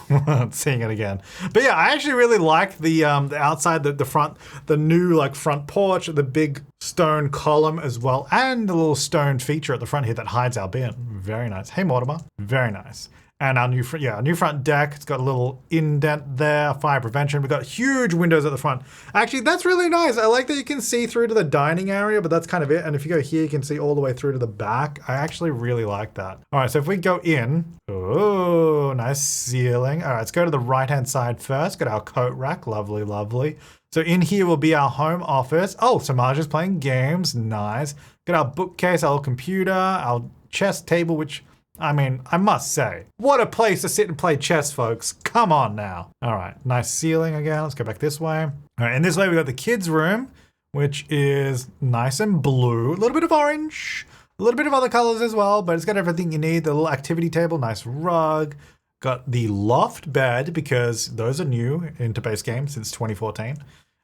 Seeing it again. But yeah, I actually really like the outside, the front, the new like front porch, the big stone column as well, and the little stone feature at the front here that hides our bin. Very nice. Hey Mortimer, very nice. And our new front deck. It's got a little indent there, fire prevention. We've got huge windows at the front. Actually, that's really nice. I like that you can see through to the dining area, but that's kind of it. And if you go here, you can see all the way through to the back. I actually really like that. All right, so if we go in, oh, nice ceiling. All right, let's go to the right-hand side first. Got our coat rack, lovely, lovely. So in here will be our home office. Oh, Samaj is playing games, nice. Got our bookcase, our computer, our chess table, which, I mean, I must say, what a place to sit and play chess, folks. Come on now. All right, nice ceiling again. Let's go back this way. All right, and this way we got the kids' room, which is nice and blue. A little bit of orange, a little bit of other colors as well, but it's got everything you need. The little activity table, nice rug. Got the loft bed, because those are new into base game since 2014.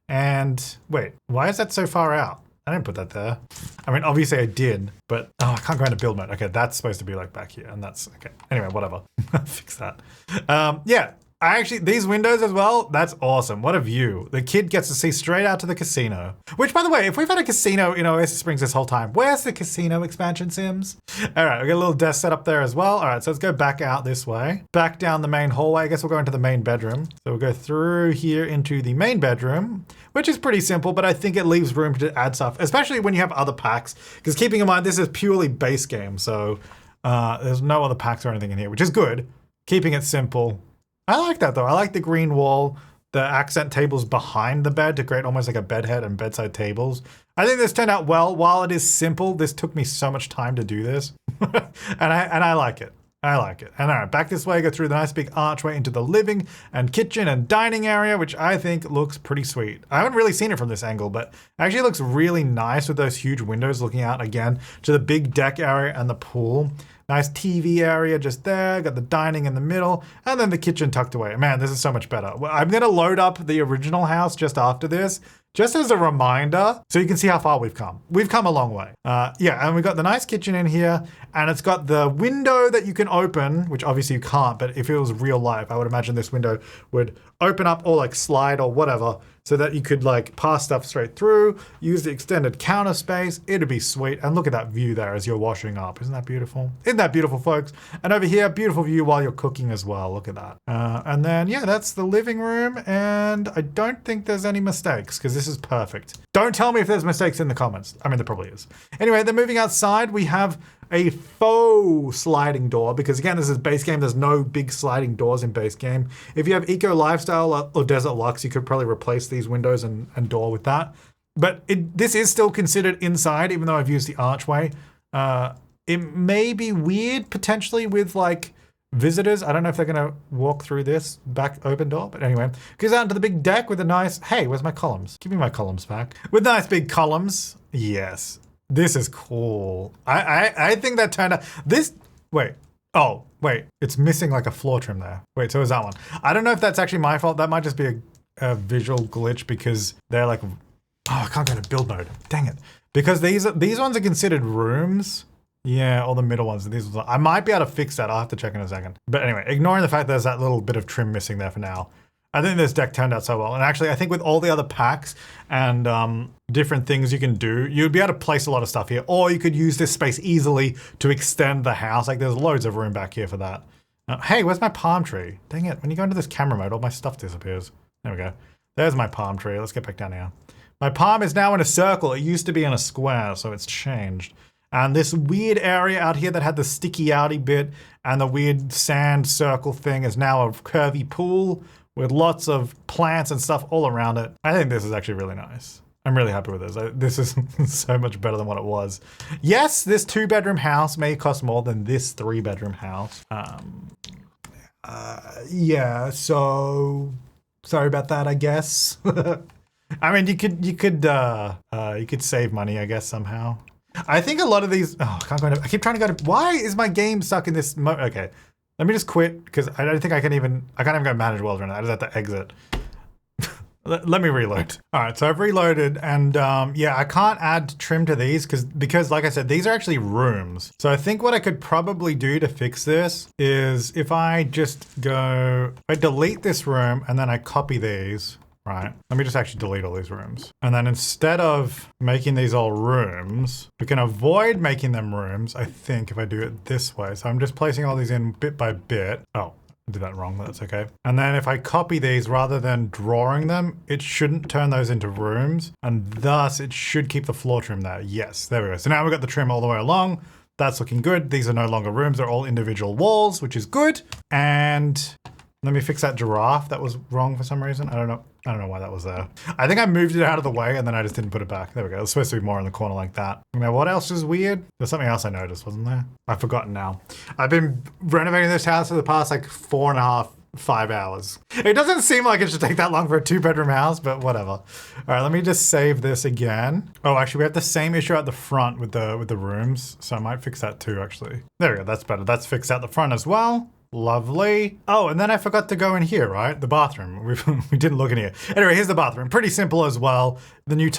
And wait, why is that so far out? I didn't put that there. I mean, obviously I did, but oh, I can't go into build mode. Okay, that's supposed to be like back here, and that's okay. Anyway, whatever. Fix that. Yeah, I actually, these windows as well, that's awesome. What a view. The kid gets to see straight out to the casino. Which, by the way, if we've had a casino in Oasis Springs this whole time, where's the casino expansion, Sims? All right, we got a little desk set up there as well. All right, so let's go back out this way. Back down the main hallway. I guess we'll go into the main bedroom. So we'll go through here into the main bedroom, which is pretty simple, but I think it leaves room to add stuff, especially when you have other packs. Because keeping in mind, this is purely base game, so there's no other packs or anything in here, which is good. Keeping it simple. I like that though. I like the green wall, the accent tables behind the bed to create almost like a bed head and bedside tables. I think this turned out well. While it is simple, this took me so much time to do this. and I like it. I like it. And all right, back this way, go through the nice big archway into the living and kitchen and dining area, which I think looks pretty sweet. I haven't really seen it from this angle, but actually looks really nice with those huge windows looking out again to the big deck area and the pool. Nice TV area just there, got the dining in the middle, and then the kitchen tucked away. Man, this is so much better. I'm gonna load up the original house just after this, just as a reminder, so you can see how far we've come. We've come a long way. Yeah, and we've got the nice kitchen in here, and it's got the window that you can open, which obviously you can't, but if it was real life, I would imagine this window would open up or like slide or whatever, so that you could like pass stuff straight through, use the extended counter space. It'd be sweet. And look at that view there as you're washing up. Isn't that beautiful? Isn't that beautiful, folks? And over here, beautiful view while you're cooking as well. Look at that. And then, yeah, that's the living room. And I don't think there's any mistakes because this is perfect. Don't tell me if there's mistakes in the comments. I mean, there probably is. Anyway, then moving outside, we have a faux sliding door, because again, this is base game. There's no big sliding doors in base game. If you have Eco Lifestyle or Desert Lux, you could probably replace these windows and door with that. But this is still considered inside, even though I've used the archway. It may be weird potentially with like visitors. I don't know if they're gonna walk through this back open door, but anyway, goes out into the big deck with a nice, hey, where's my columns? Give me my columns back. With nice big columns. Yes, this is cool. I think that turned out, wait, it's missing like a floor trim there. Wait, so is that one? I don't know if that's actually my fault. That might just be a visual glitch because they're like, I can't go to build mode. Dang it. Because these ones are considered rooms. Yeah, all the middle ones. I might be able to fix that. I'll have to check in a second. But anyway, ignoring the fact there's that little bit of trim missing there for now. I think this deck turned out so well. And actually, I think with all the other packs and different things you can do, you'd be able to place a lot of stuff here. Or you could use this space easily to extend the house. Like there's loads of room back here for that. Hey, where's my palm tree? Dang it, when you go into this camera mode, all my stuff disappears. There we go. There's my palm tree. Let's get back down here. My palm is now in a circle. It used to be in a square, so it's changed. And this weird area out here that had the sticky outy bit and the weird sand circle thing is now a curvy pool with lots of plants and stuff all around it. I think this is actually really nice. I'm really happy with this. This is so much better than what it was. Yes, this 2-bedroom house may cost more than this 3-bedroom house. Yeah, so sorry about that, I guess. I mean, you could save money, I guess, somehow. I think a lot of these, I keep trying to go to, why is my game stuck in this mode? Okay, let me just quit, because I don't think I can't even go manage worlds right now. I just have to exit. Let me reload. All right, so I've reloaded, and yeah, I can't add trim to these because like I said, these are actually rooms. So I think what I could probably do to fix this is if I delete this room and then I copy these. Right, let me just actually delete all these rooms. And then instead of making these all rooms, we can avoid making them rooms, I think, if I do it this way. So I'm just placing all these in bit by bit. Oh, I did that wrong, but that's okay. And then if I copy these rather than drawing them, it shouldn't turn those into rooms. And thus it should keep the floor trim there. Yes, there we go. So now we've got the trim all the way along. That's looking good. These are no longer rooms, they're all individual walls, which is good. And let me fix that giraffe. That was wrong for some reason. I don't know why that was there. I think I moved it out of the way and then I just didn't put it back. There we go. It's supposed to be more in the corner like that. Now, what else is weird? There's something else I noticed, wasn't there? I've forgotten now. I've been renovating this house for the past like 4.5, 5 hours. It doesn't seem like it should take that long for a 2-bedroom house, but whatever. All right, let me just save this again. Oh, actually, we have the same issue at the front with the rooms, so I might fix that too, actually. There we go. That's better. That's fixed at the front as well. Lovely. Oh, and then I forgot to go in here, right? The bathroom. We didn't look in here. Anyway, here's the bathroom. Pretty simple as well. The new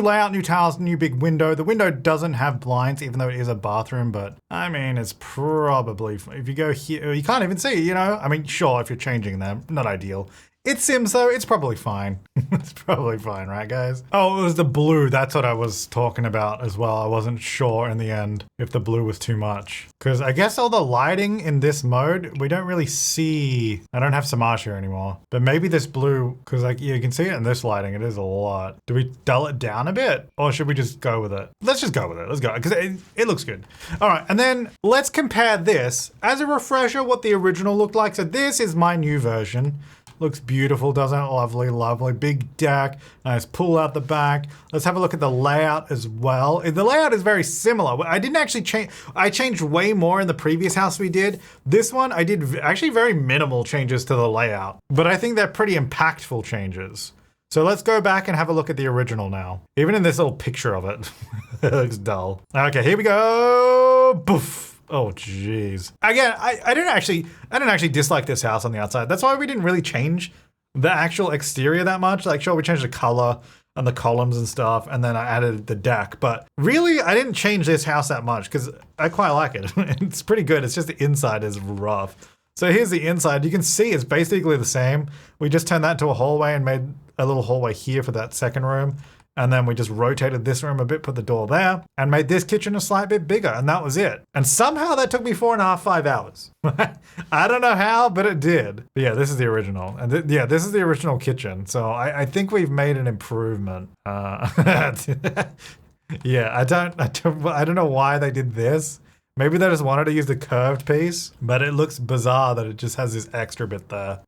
layout, new tiles, new big window. The window doesn't have blinds, even though it is a bathroom, but I mean, it's probably, if you go here, you can't even see, you know? I mean, sure, if you're changing them, not ideal. It Sims though, it's probably fine. It's probably fine, right guys? Oh, it was the blue. That's what I was talking about as well. I wasn't sure in the end if the blue was too much. Because I guess all the lighting in this mode, we don't really see. I don't have Samaj here anymore. But maybe this blue, because like you can see it in this lighting, it is a lot. Do we dull it down a bit? Or should we just go with it? Let's just go with it. Let's go, because it looks good. All right, and then let's compare this as a refresher what the original looked like. So this is my new version. Looks beautiful, doesn't it? Lovely, lovely. Big deck, nice pool out the back. Let's have a look at the layout as well. The layout is very similar. I didn't actually change, I changed way more in the previous house we did. This one, I did actually very minimal changes to the layout, but I think they're pretty impactful changes. So let's go back and have a look at the original now. Even in this little picture of it, it looks dull. Okay, here we go. Boof. Oh, jeez. Again, I didn't actually dislike this house on the outside. That's why we didn't really change the actual exterior that much. Like, sure, we changed the color and the columns and stuff, and then I added the deck. But really, I didn't change this house that much because I quite like it. It's pretty good. It's just the inside is rough. So here's the inside. You can see it's basically the same. We just turned that into a hallway and made a little hallway here for that second room. And then we just rotated this room a bit, put the door there, and made this kitchen a slight bit bigger, and that was it. And somehow that took me 4.5, 5 hours. I don't know how, but it did. But yeah, this is the original. And yeah, this is the original kitchen. So I think we've made an improvement. Yeah, I don't know why they did this, Maybe they just wanted to use the curved piece, but it looks bizarre that it just has this extra bit there.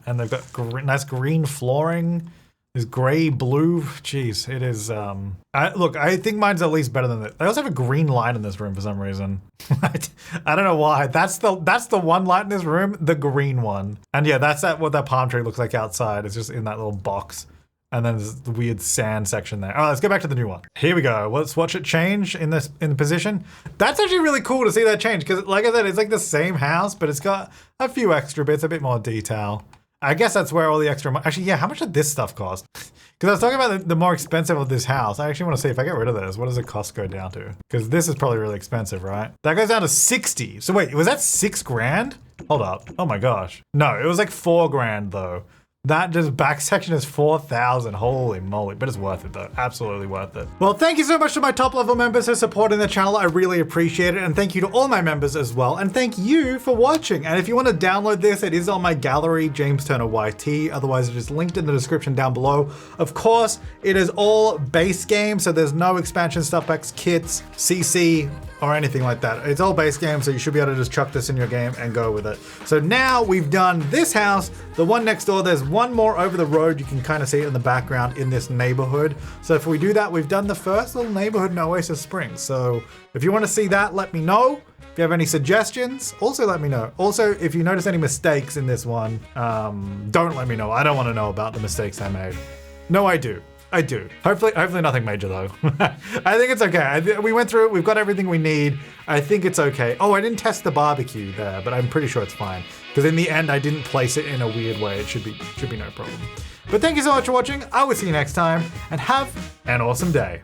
And they've got nice green flooring. This gray blue, jeez, it is, look, I think mine's at least better than that. They also have a green light in this room for some reason. I don't know why. That's the one light in this room, the green one. And yeah, that's what that palm tree looks like outside. It's just in that little box. And then there's the weird sand section there. All right, let's go back to the new one. Here we go. Let's watch it change in the position. That's actually really cool to see that change because like I said, it's like the same house, but it's got a few extra bits, a bit more detail. I guess that's where all the extra money, actually, yeah, how much did this stuff cost? Because I was talking about the more expensive of this house. I actually want to see if I get rid of this, what does the cost go down to? Because this is probably really expensive, right? That goes down to 60. So wait, was that 6 grand? Hold up, oh my gosh. No, it was like 4 grand though. That just back section is 4,000. Holy moly, but it's worth it though. Absolutely worth it. Well, thank you so much to my top level members for supporting the channel. I really appreciate it. And thank you to all my members as well. And thank you for watching. And if you want to download this, it is on my gallery, James Turner YT. Otherwise, it is linked in the description down below. Of course, it is all base game. So there's no expansion stuff packs, kits, CC, or anything like that. It's all base game, so you should be able to just chuck this in your game and go with it. So now we've done this house, the one next door, there's one more over the road. You can kind of see it in the background in this neighborhood. So if we do that, we've done the first little neighborhood in Oasis Springs. So if you want to see that, let me know. If you have any suggestions, also let me know. Also, if you notice any mistakes in this one, don't let me know. I don't want to know about the mistakes I made. No, I do. I do. Hopefully nothing major though. I think it's okay. We went through it. We've got everything we need. I think it's okay. Oh, I didn't test the barbecue there, but I'm pretty sure it's fine. Because in the end, I didn't place it in a weird way. It should be no problem. But thank you so much for watching. I will see you next time and have an awesome day.